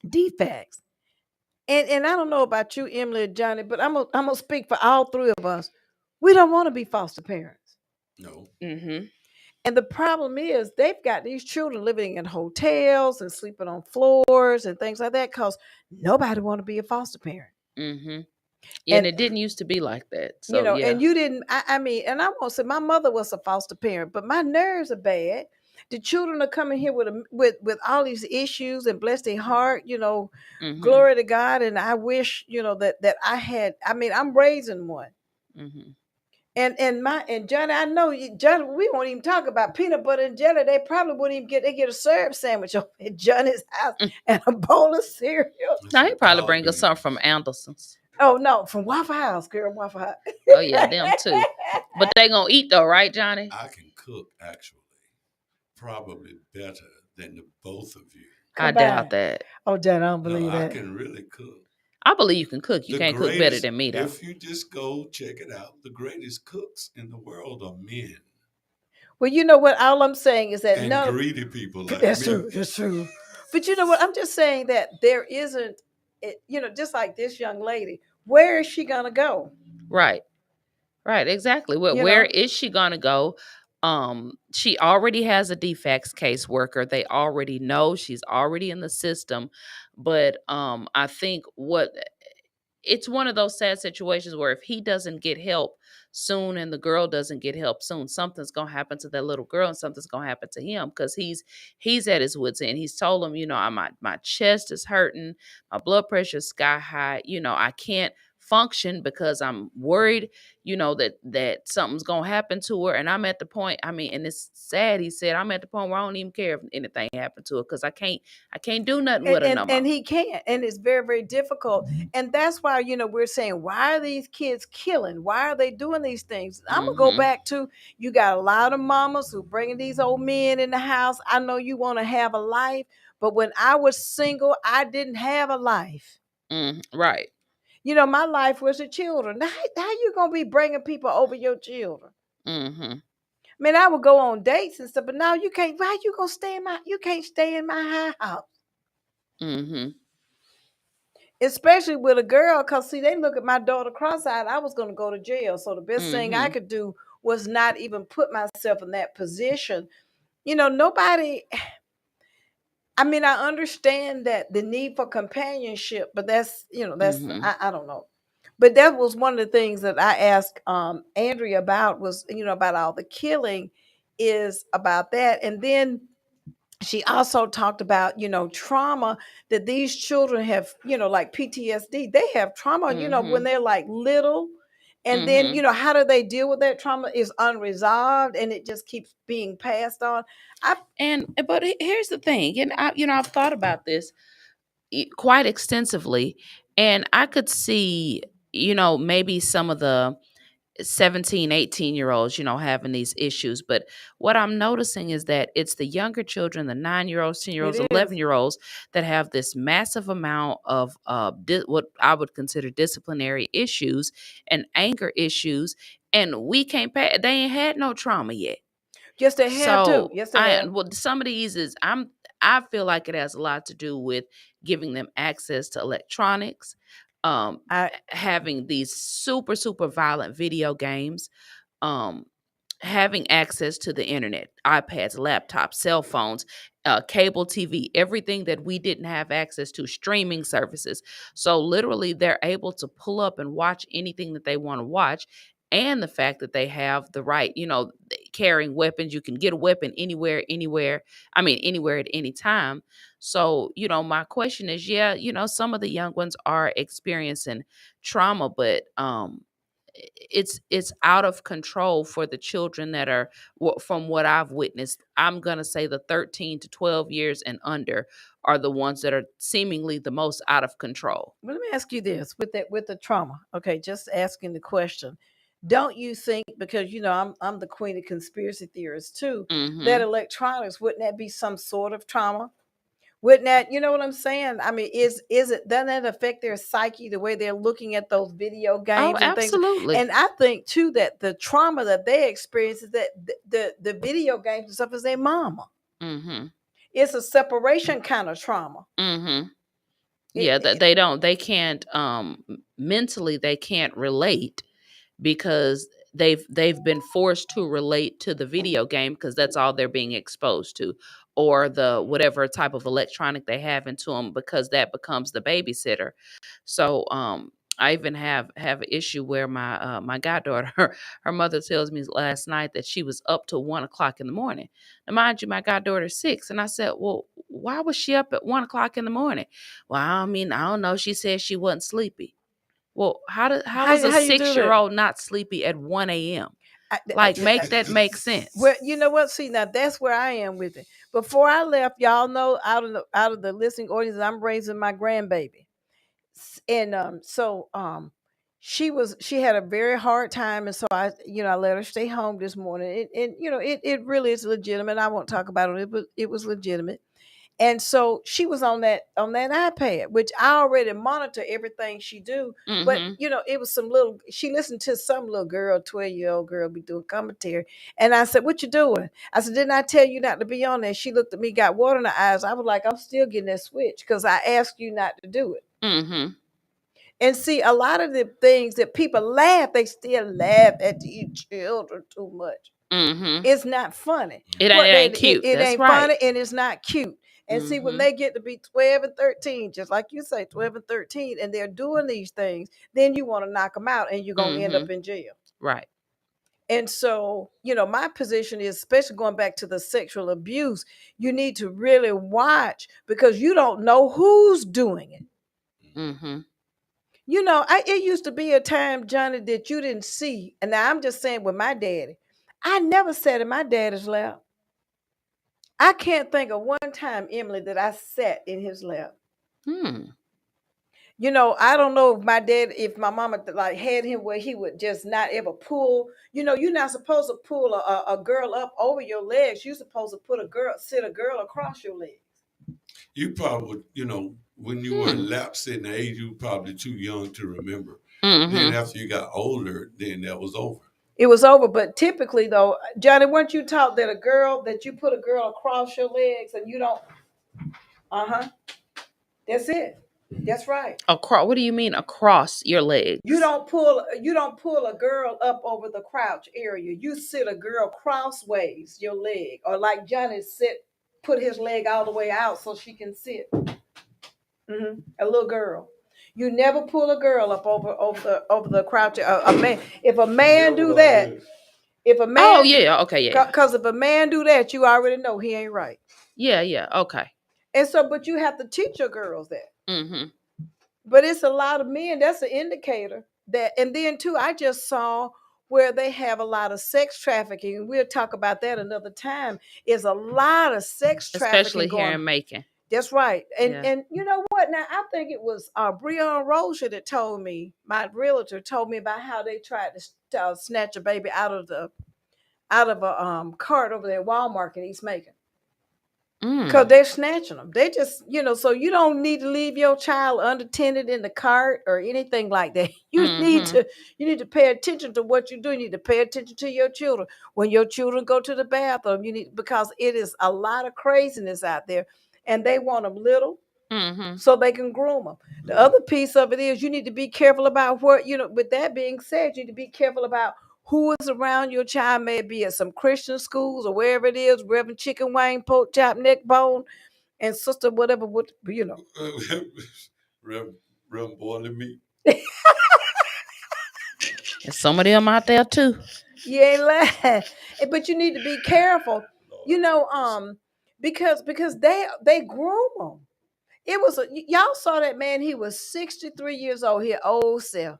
DFACS. And I don't know about you, Emily or Johnny, but I'm gonna speak for all three of us. We don't want to be foster parents. No. Mm-hmm. And the problem is they've got these children living in hotels and sleeping on floors and things like that because nobody want to be a foster parent. Mm-hmm. And it didn't used to be like that. So, and you didn't, I mean, and I won't say my mother was a foster parent, but my nerves are bad. The children are coming here with all these issues, and bless their heart, mm-hmm. glory to God. And I wish, that I had, I'm raising one. Mm-hmm. And Johnny, I know Johnny, we won't even talk about peanut butter and jelly. They probably wouldn't even get a serve sandwich over at Johnny's house and a bowl of cereal. Now he probably bring us something from Anderson's. Oh no, from Waffle House, girl, Waffle House. Oh yeah, them too. But they gonna eat though, right, Johnny? I can cook actually, probably better than the both of you. I doubt that. Oh, Johnny, I don't believe that. I can really cook. I believe you can cook. You can't cook better than me, though. If you just go check it out, the greatest cooks in the world are men. Well, you know what? All I'm saying is that greedy people like that's me. True. That's true. But you know what? I'm just saying that there isn't, just like this young lady, where is she gonna go? Right. Exactly. Where is she gonna go? She already has a DFACS caseworker. They already know she's already in the system. But I think it's one of those sad situations where if he doesn't get help soon and the girl doesn't get help soon, something's gonna happen to that little girl and something's gonna happen to him because he's at his wits' end. He's told him, my chest is hurting, my blood pressure is sky high, I can't function because I'm worried, that something's gonna happen to her. And I'm at the point, and it's sad, he said, I'm at the point where I don't even care if anything happened to her because I can't do nothing with her no more. And he can't, and it's very, very difficult. And that's why, we're saying, why are these kids killing? Why are they doing these things? I'm gonna go back to, you got a lot of mamas who bringing these old men in the house. I know you want to have a life, but when I was single, I didn't have a life. Right. My life was the children. How you gonna be bringing people over your children? Mm-hmm. I would go on dates and stuff, but now you can't. Why you gonna stay in my? You can't stay in my house. Mm-hmm. especially with a girl, because see, they look at my daughter cross-eyed. I was going to go to jail. So the best thing I could do was not even put myself in that position. Nobody, I mean, I understand that the need for companionship, but that's I don't know. But that was one of the things that I asked Andrea about was, about all the killing is about that. And then she also talked about, trauma that these children have, like PTSD. They have trauma, when they're like little. And then, how do they deal with that trauma is unresolved and it just keeps being passed on. But here's the thing, and I've thought about this quite extensively, and I could see, maybe some of the 17, 18-year-olds, having these issues. But what I'm noticing is that it's the younger children, the 9-year-olds, 10-year-olds, It is. 11-year-olds, that have this massive amount of what I would consider disciplinary issues and anger issues. And we can't pay, they ain't had no trauma yet. Yes, they have too. So Yes, they have. well, some of these is I feel like it has a lot to do with giving them access to electronics, having these super, super violent video games, um, having access to the internet, iPads, laptops, cell phones, cable TV, everything that we didn't have access to, streaming services. So literally they're able to pull up and watch anything that they want to watch. And the fact that they have the right, carrying weapons, you can get a weapon anywhere, anywhere at any time. So, my question is, yeah, some of the young ones are experiencing trauma, but it's out of control for the children that are, from what I've witnessed. I'm going to say the 13 to 12 years and under are the ones that are seemingly the most out of control. Well, let me ask you this with the trauma. Okay, just asking the question. Don't you think, because I'm the queen of conspiracy theorists too, that electronics, wouldn't that be some sort of trauma? Wouldn't that, you know what I'm saying? I mean, is it, doesn't that affect their psyche, the way they're looking at those video games and things? Absolutely. And I think too that the trauma that they experience is that the video games and stuff is their mama. It's a separation kind of trauma. Yeah, they can't mentally, they can't relate because they've been forced to relate to the video game because that's all they're being exposed to, or the whatever type of electronic they have into them, because that becomes the babysitter. So I even have an issue where my goddaughter, her mother tells me last night that she was up till 1 o'clock in the morning. Now, mind you, my goddaughter's 6, and I said, well, why was she up at 1 o'clock in the morning? Well, I don't know. She said she wasn't sleepy. Well, how is a 6-year-old not sleepy at 1 a.m.? Make that make sense. Well, you know what? See, now that's where I am with it. Before I left, y'all know, out of the listening audience, I'm raising my grandbaby, and she had a very hard time, and so I let her stay home this morning. It really is legitimate. I won't talk about it, but it was legitimate. And so she was on that iPad, which I already monitor everything she do. But it was she listened to some little girl, 12-year-old girl, be doing commentary. And I said, "What you doing?" I said, "Didn't I tell you not to be on there?" She looked at me, got water in her eyes. I was like, "I'm still getting that switch because I asked you not to do it." And see, a lot of the things that people laugh, they still laugh at these children too much. It's not funny. It ain't cute. It ain't right. funny, and it's not cute. And see, when they get to be 12 and 13, just like you say, 12 and 13, and they're doing these things, then you want to knock them out and you're going to end up in jail. Right. And so, my position is, especially going back to the sexual abuse, you need to really watch because you don't know who's doing it. It used to be a time, Johnny, that you didn't see. And now I'm just saying with my daddy, I never sat in my daddy's lap. I can't think of one time, Emily, that I sat in his lap. I don't know if my mama had him where he would just not ever pull. You're not supposed to pull a girl up over your legs. You're supposed to sit a girl across your legs. You probably, when you were in lap sitting age, you were probably too young to remember. Mm-hmm. Then after you got older, then that was over. It was over. But typically, though, Johnny, weren't you taught that you put a girl across your legs and you don't? That's it. That's right. Across. What do you mean across your legs? You don't pull a girl up over the crouch area. You sit a girl crossways your leg, or like Johnny put his leg all the way out so she can sit. A little girl. You never pull a girl up over the crouch. A man. If a man do that, if a man. Oh yeah. Okay. Yeah. Because if a man do that, you already know he ain't right. Yeah. Yeah. Okay. And so, but you have to teach your girls that. Mm-hmm. But it's a lot of men. That's an indicator that. And then too, I just saw where they have a lot of sex trafficking. We'll talk about that another time. Is a lot of sex trafficking, Especially here in Macon. That's right. And Yeah. and you know what? Now I think it was Breon Rozier that told me, my realtor told me about how they tried to snatch a baby out of a cart over there at Walmart in East Macon. Because they're snatching them. They just, so you don't need to leave your child unattended in the cart or anything like that. You need to pay attention to what you do. You need to pay attention to your children. When your children go to the bathroom, because it is a lot of craziness out there, and they want them little so they can groom them. The other piece of it is you need to be careful about what, with that being said, you need to be careful about who is around your child, may be at some Christian schools or wherever it is, Reverend Chicken Wing, Pork Chop, Neck Bone, and Sister whatever, Reverend Boiling Meat. And some of them out there too. You ain't lying. But you need to be careful, because they groom them. It was y'all saw that man. He was 63 years old. He old self,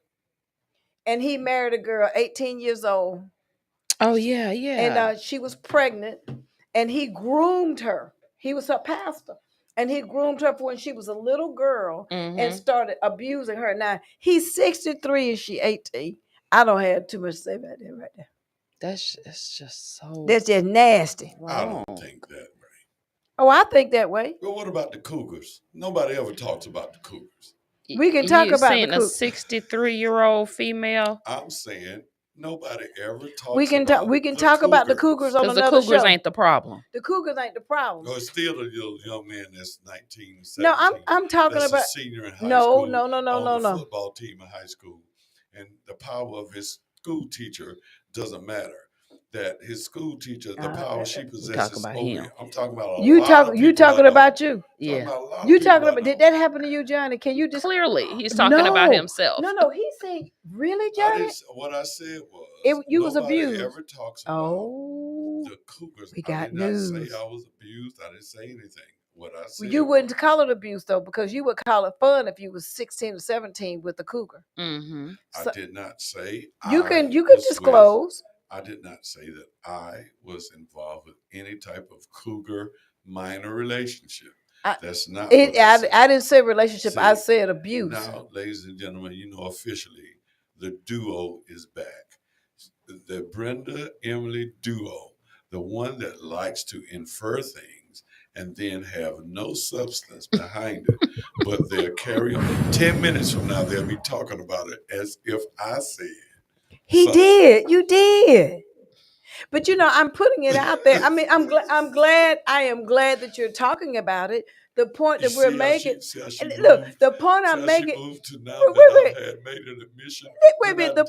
and he married a girl 18 years old. Oh yeah, yeah. And she was pregnant, and he groomed her. He was her pastor, and he groomed her when she was a little girl and started abusing her. Now he's 63 and she 18. I don't have too much to say about that right there. That's just so. That's just nasty. I don't think that way. Oh, I think that way. Well, what about the Cougars? Nobody ever talks about the Cougars. We can talk about a 63-year-old female. I'm saying nobody ever talks. We can talk about the Cougars on another show. Because the Cougars ain't the problem. The Cougars ain't the problem. No, it's still a little young man that's 19, 17. No, I'm talking about a senior in high school. No. On the football team in high school, and the power of his school teacher doesn't matter. That his school teacher, the power she possesses. Talk about him. I'm talking about you talking about you. Yeah. You talking about? Did that happen to you, Johnny? Can you just clearly he's talking about himself? No. He's saying, really, Johnny? What I said was you was abused. Ever talks about the Cougars. We got I did news. not say I was abused. I didn't say anything. What I said. You wouldn't call it abuse though, because you would call it fun if you was 16 or 17 with the Cougar. Mm-hmm. I did not say. You can disclose. I did not say that I was involved with any type of Cougar minor relationship. That's not. I didn't say relationship. See, I said abuse. Now, ladies and gentlemen, officially the duo is back. The Brenda Emily duo, the one that likes to infer things and then have no substance behind it, but they'll carry on. 10 minutes from now, they'll be talking about it as if I said. You did. But I'm putting it out there. I mean, I am glad that you're talking about it. The point that we're making. The point I'm making. Made an admission. Wait a minute. The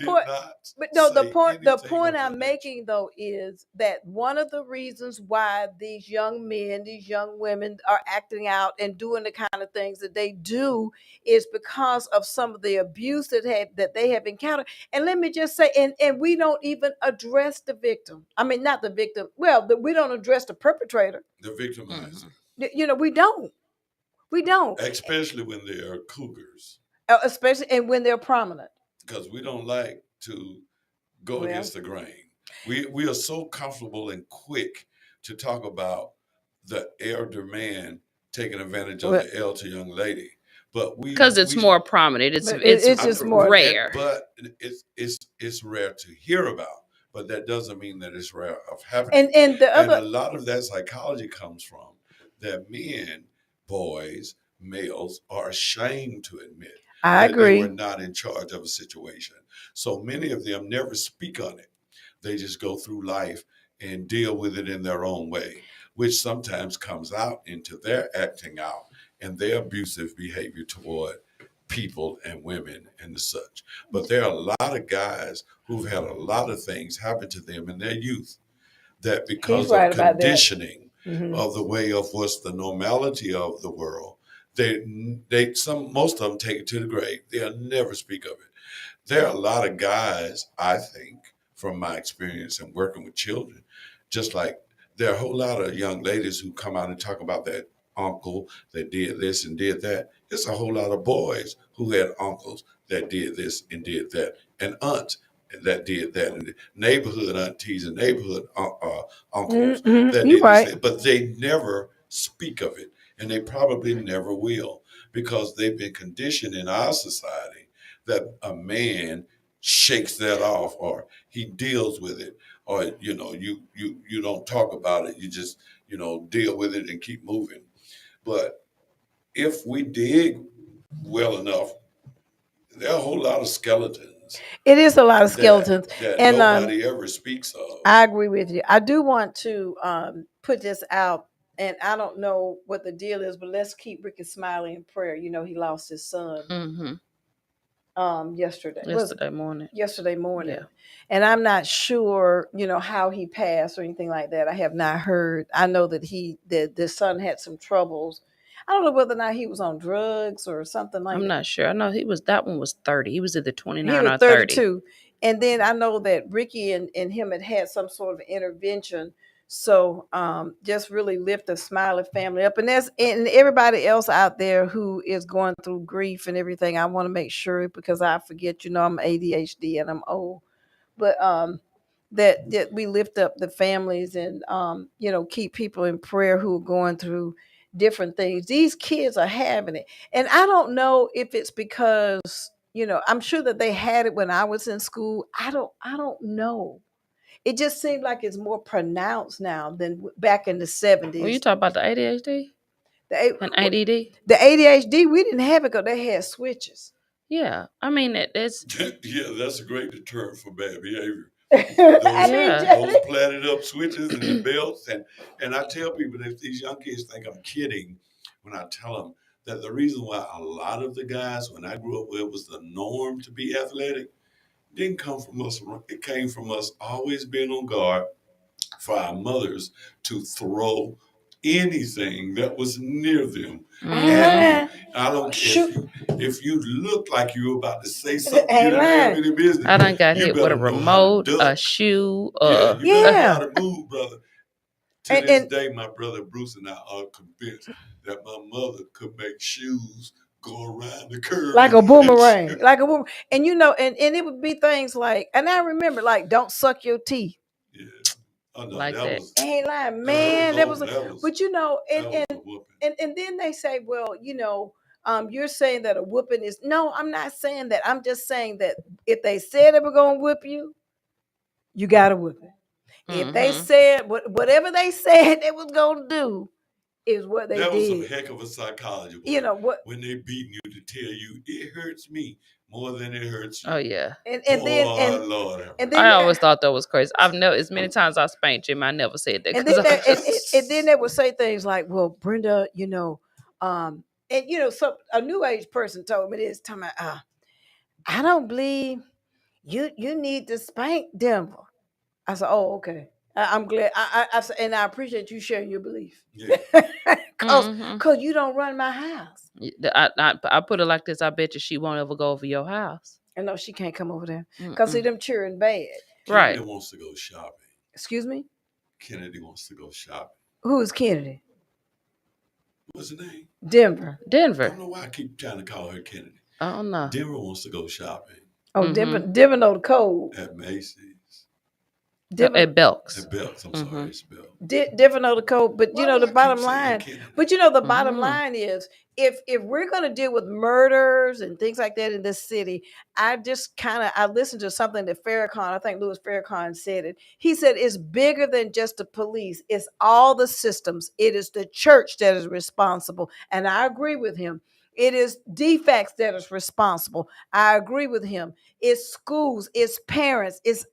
point I'm making though is that one of the reasons why these young men, these young women are acting out and doing the kind of things that they do is because of some of the abuse that they have encountered. And let me just say, and we don't even address the victim. I mean, not the victim. Well, we don't address the perpetrator. The victimizer. We don't. Especially when they are Cougars. Especially and when they're prominent. Because we don't like to go against the grain. We are so comfortable and quick to talk about the elder man taking advantage of the elder young lady. But because it's more prominent. It's just more rare. But it's rare to hear about. But that doesn't mean that it's rare of happening. And a lot of that psychology comes from that men, boys, males are ashamed to admit that they were not in charge of a situation. So many of them never speak on it. They just go through life and deal with it in their own way, which sometimes comes out into their acting out and their abusive behavior toward people and women and the such. But there are a lot of guys who've had a lot of things happen to them in their youth that He's because right of about that. conditioning of the way of what's the normality of the world, most of them take it to the grave. They'll never speak of it. There are a lot of guys, I think, from my experience in working with children, just like there are a whole lot of young ladies who come out and talk about that uncle that did this and did that. It's a whole lot of boys who had uncles that did this and did that, and aunts that did that, and neighborhood aunties and neighborhood uncles that You did right. this, but they never speak of it, and they probably never will because they've been conditioned in our society that a man shakes that off or he deals with it, or you don't talk about it, you just deal with it and keep moving. But if we dig well enough, there are a whole lot of skeletons It is a lot of skeletons, that and nobody ever speaks of. I agree with you. I do want to put this out, and I don't know what the deal is, but let's keep Ricky Smiley in prayer. You know, he lost his son yesterday. Yesterday morning. Yeah. And I'm not sure, how he passed or anything like that. I have not heard. I know that the son had some troubles. I don't know whether or not he was on drugs or something like that. I'm not sure. I know that one was 30. He was either 29 He was or 30. 32. And then I know that Ricky and him had some sort of intervention. So just really lift the Smiley family up. And everybody else out there who is going through grief and everything. I want to make sure, because I forget, I'm ADHD and I'm old. But that we lift up the families and keep people in prayer who are going through different things. These kids are having it. And I don't know if it's because, I'm sure that they had it when I was in school. I don't know. It just seems like it's more pronounced now than back in the 70s. Well, you talk about the ADHD and ADD? The ADHD, we didn't have it because they had switches. Yeah. I mean, it's... Yeah, that's a great deterrent for bad behavior. Those Those platted up switches and the belts. And I tell people that these young kids think I'm kidding when I tell them that the reason why a lot of the guys, when I grew up, where it was the norm to be athletic, didn't come from us. It came from us always being on guard for our mothers to throw anything that was near them at you. I don't care if you look like you were about to say something you didn't have any business. I done got hit with a remote, a shoe. You better know how to move, brother. To this day, my brother Bruce and I are convinced that my mother could make shoes go around the curve like a boomerang, and and it would be things like, and I remember, like, don't suck your teeth. Yeah. Oh, no, like that. Ain't lying, man. And then they say, well, you're saying that a whooping is... No, I'm not saying that. I'm just saying that if they said they were gonna whip you, you gotta whip it. If they said whatever they said they was gonna do is what they did. That was some heck of a psychology. Boy. What when they beating you to tell you it hurts me more than it hurts you. Oh yeah. And then I always thought that was crazy. I've never, as many times I spanked him, I never said that. And then they would say things like, well, Brenda, a new age person told me this time. I don't believe you need to spank Denver. I said, oh, okay. I'm glad. I and I appreciate you sharing your belief. Yeah. Cause you don't run my house. I put it like this. I bet you she won't ever go over your house. And no, she can't come over there. Cause see them cheering bad. Right. Kennedy wants to go shopping. Excuse me? Kennedy wants to go shopping. Who is Kennedy? What's her name? Denver. I don't know why I keep trying to call her Kennedy. I don't know. Denver wants to go shopping. Oh, Denver know the code. At Macy's. At Belk's. At Belk's, I'm sorry, it's Belk's. Denver know the code, but the bottom line. But the bottom line is, if we're going to deal with murders and things like that in this city, I listened to something that Farrakhan, I think Louis Farrakhan said it. He said it's bigger than just the police. It's all the systems. It is the church that is responsible, and I agree with him. It is defects that is responsible. I agree with him. It's schools, it's parents, it's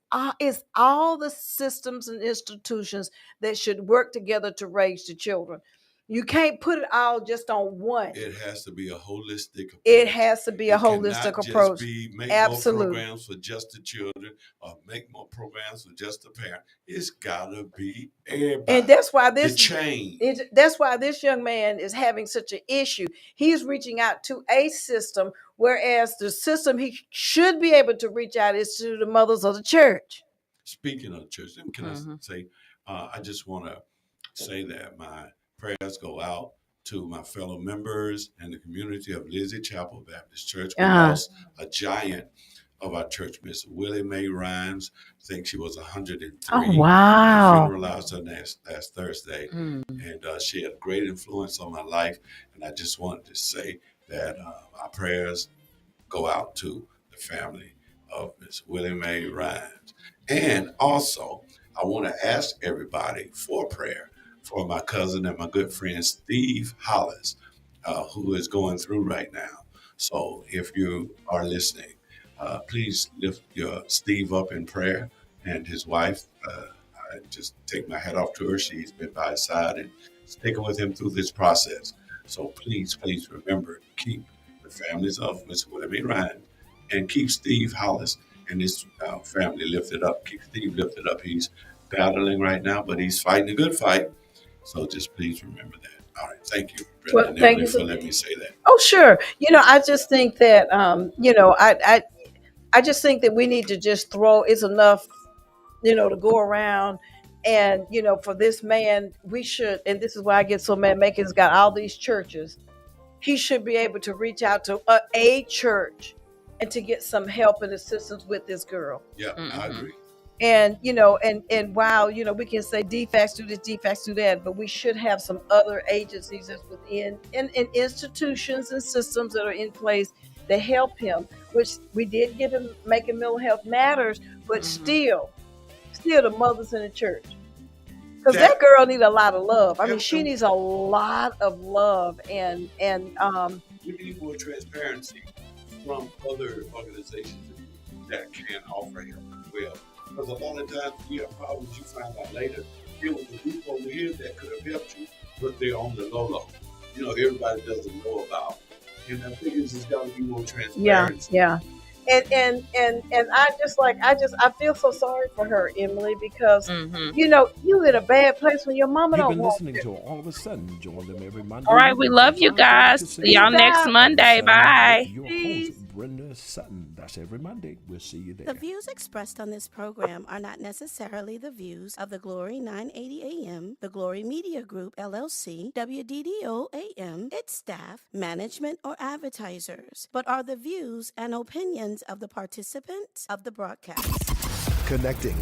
all the systems and institutions that should work together to raise the children. You can't put it all just on one. It has to be a holistic approach. It has to be a It holistic cannot approach. just be make Absolutely. more programs for just the children or make more programs for just the parent. It's gotta be everybody. And that's why the chain. that's why this young man is having such an issue. He's reaching out to a system, whereas the system he should be able to reach out is to the mothers of the church. Speaking of church, can I say, I just want to say that my prayers go out to my fellow members and the community of Lizzie Chapel Baptist Church. We lost a giant of our church, Miss Willie Mae Rhymes. I think she was 103. Oh, wow. I funeralized her last Thursday, and she had a great influence on my life. And I just wanted to say that our prayers go out to the family of Miss Willie Mae Rhymes. And also, I want to ask everybody for prayer for my cousin and my good friend Steve Hollis, who is going through right now. So if you are listening, please lift your Steve up in prayer, and his wife. I just take my hat off to her. She's been by his side and sticking with him through this process. So please remember, keep the families of Miss Willie Mae Ryan and keep Steve Hollis and his family lifted up. Keep Steve lifted up. He's battling right now, but he's fighting a good fight. So just please remember that. All right. Thank you, Brenda, and Emily, for letting me say that. Oh, sure. I just think that, I just think that we need to just it's enough, to go around. And, for this man, we should, and this is why I get so mad, Macon's got all these churches. He should be able to reach out to a church and to get some help and assistance with this girl. Yeah, I agree. And, and while, we can say DFACS do this, DFACS do that, but we should have some other agencies that's within and institutions and systems that are in place to help him, which we did give him Making Mental Health Matters, but still the mothers in the church. Because that girl needs a lot of love. I mean, she needs a lot of love. And we need more transparency from other organizations that can offer help as well. Because a lot of times we have problems you find out later. There was a group over here that could have helped you, but they're on the low. Everybody doesn't know about. And I think it's just got to be more transparency. Yeah. And I feel so sorry for her, Emily, because you in a bad place when your mama don't want listening to All of a Sudden. Join them every Monday. All right, we love you guys. See y'all next Monday. Bye. Your host, Brenda Sutton. That's every Monday. We'll see you there. The views expressed on this program are not necessarily the views of the Glory 980 AM, the Glory Media Group, LLC, WDDO AM, its staff, management, or advertisers, but are the views and opinions of the participants of the broadcast. Connecting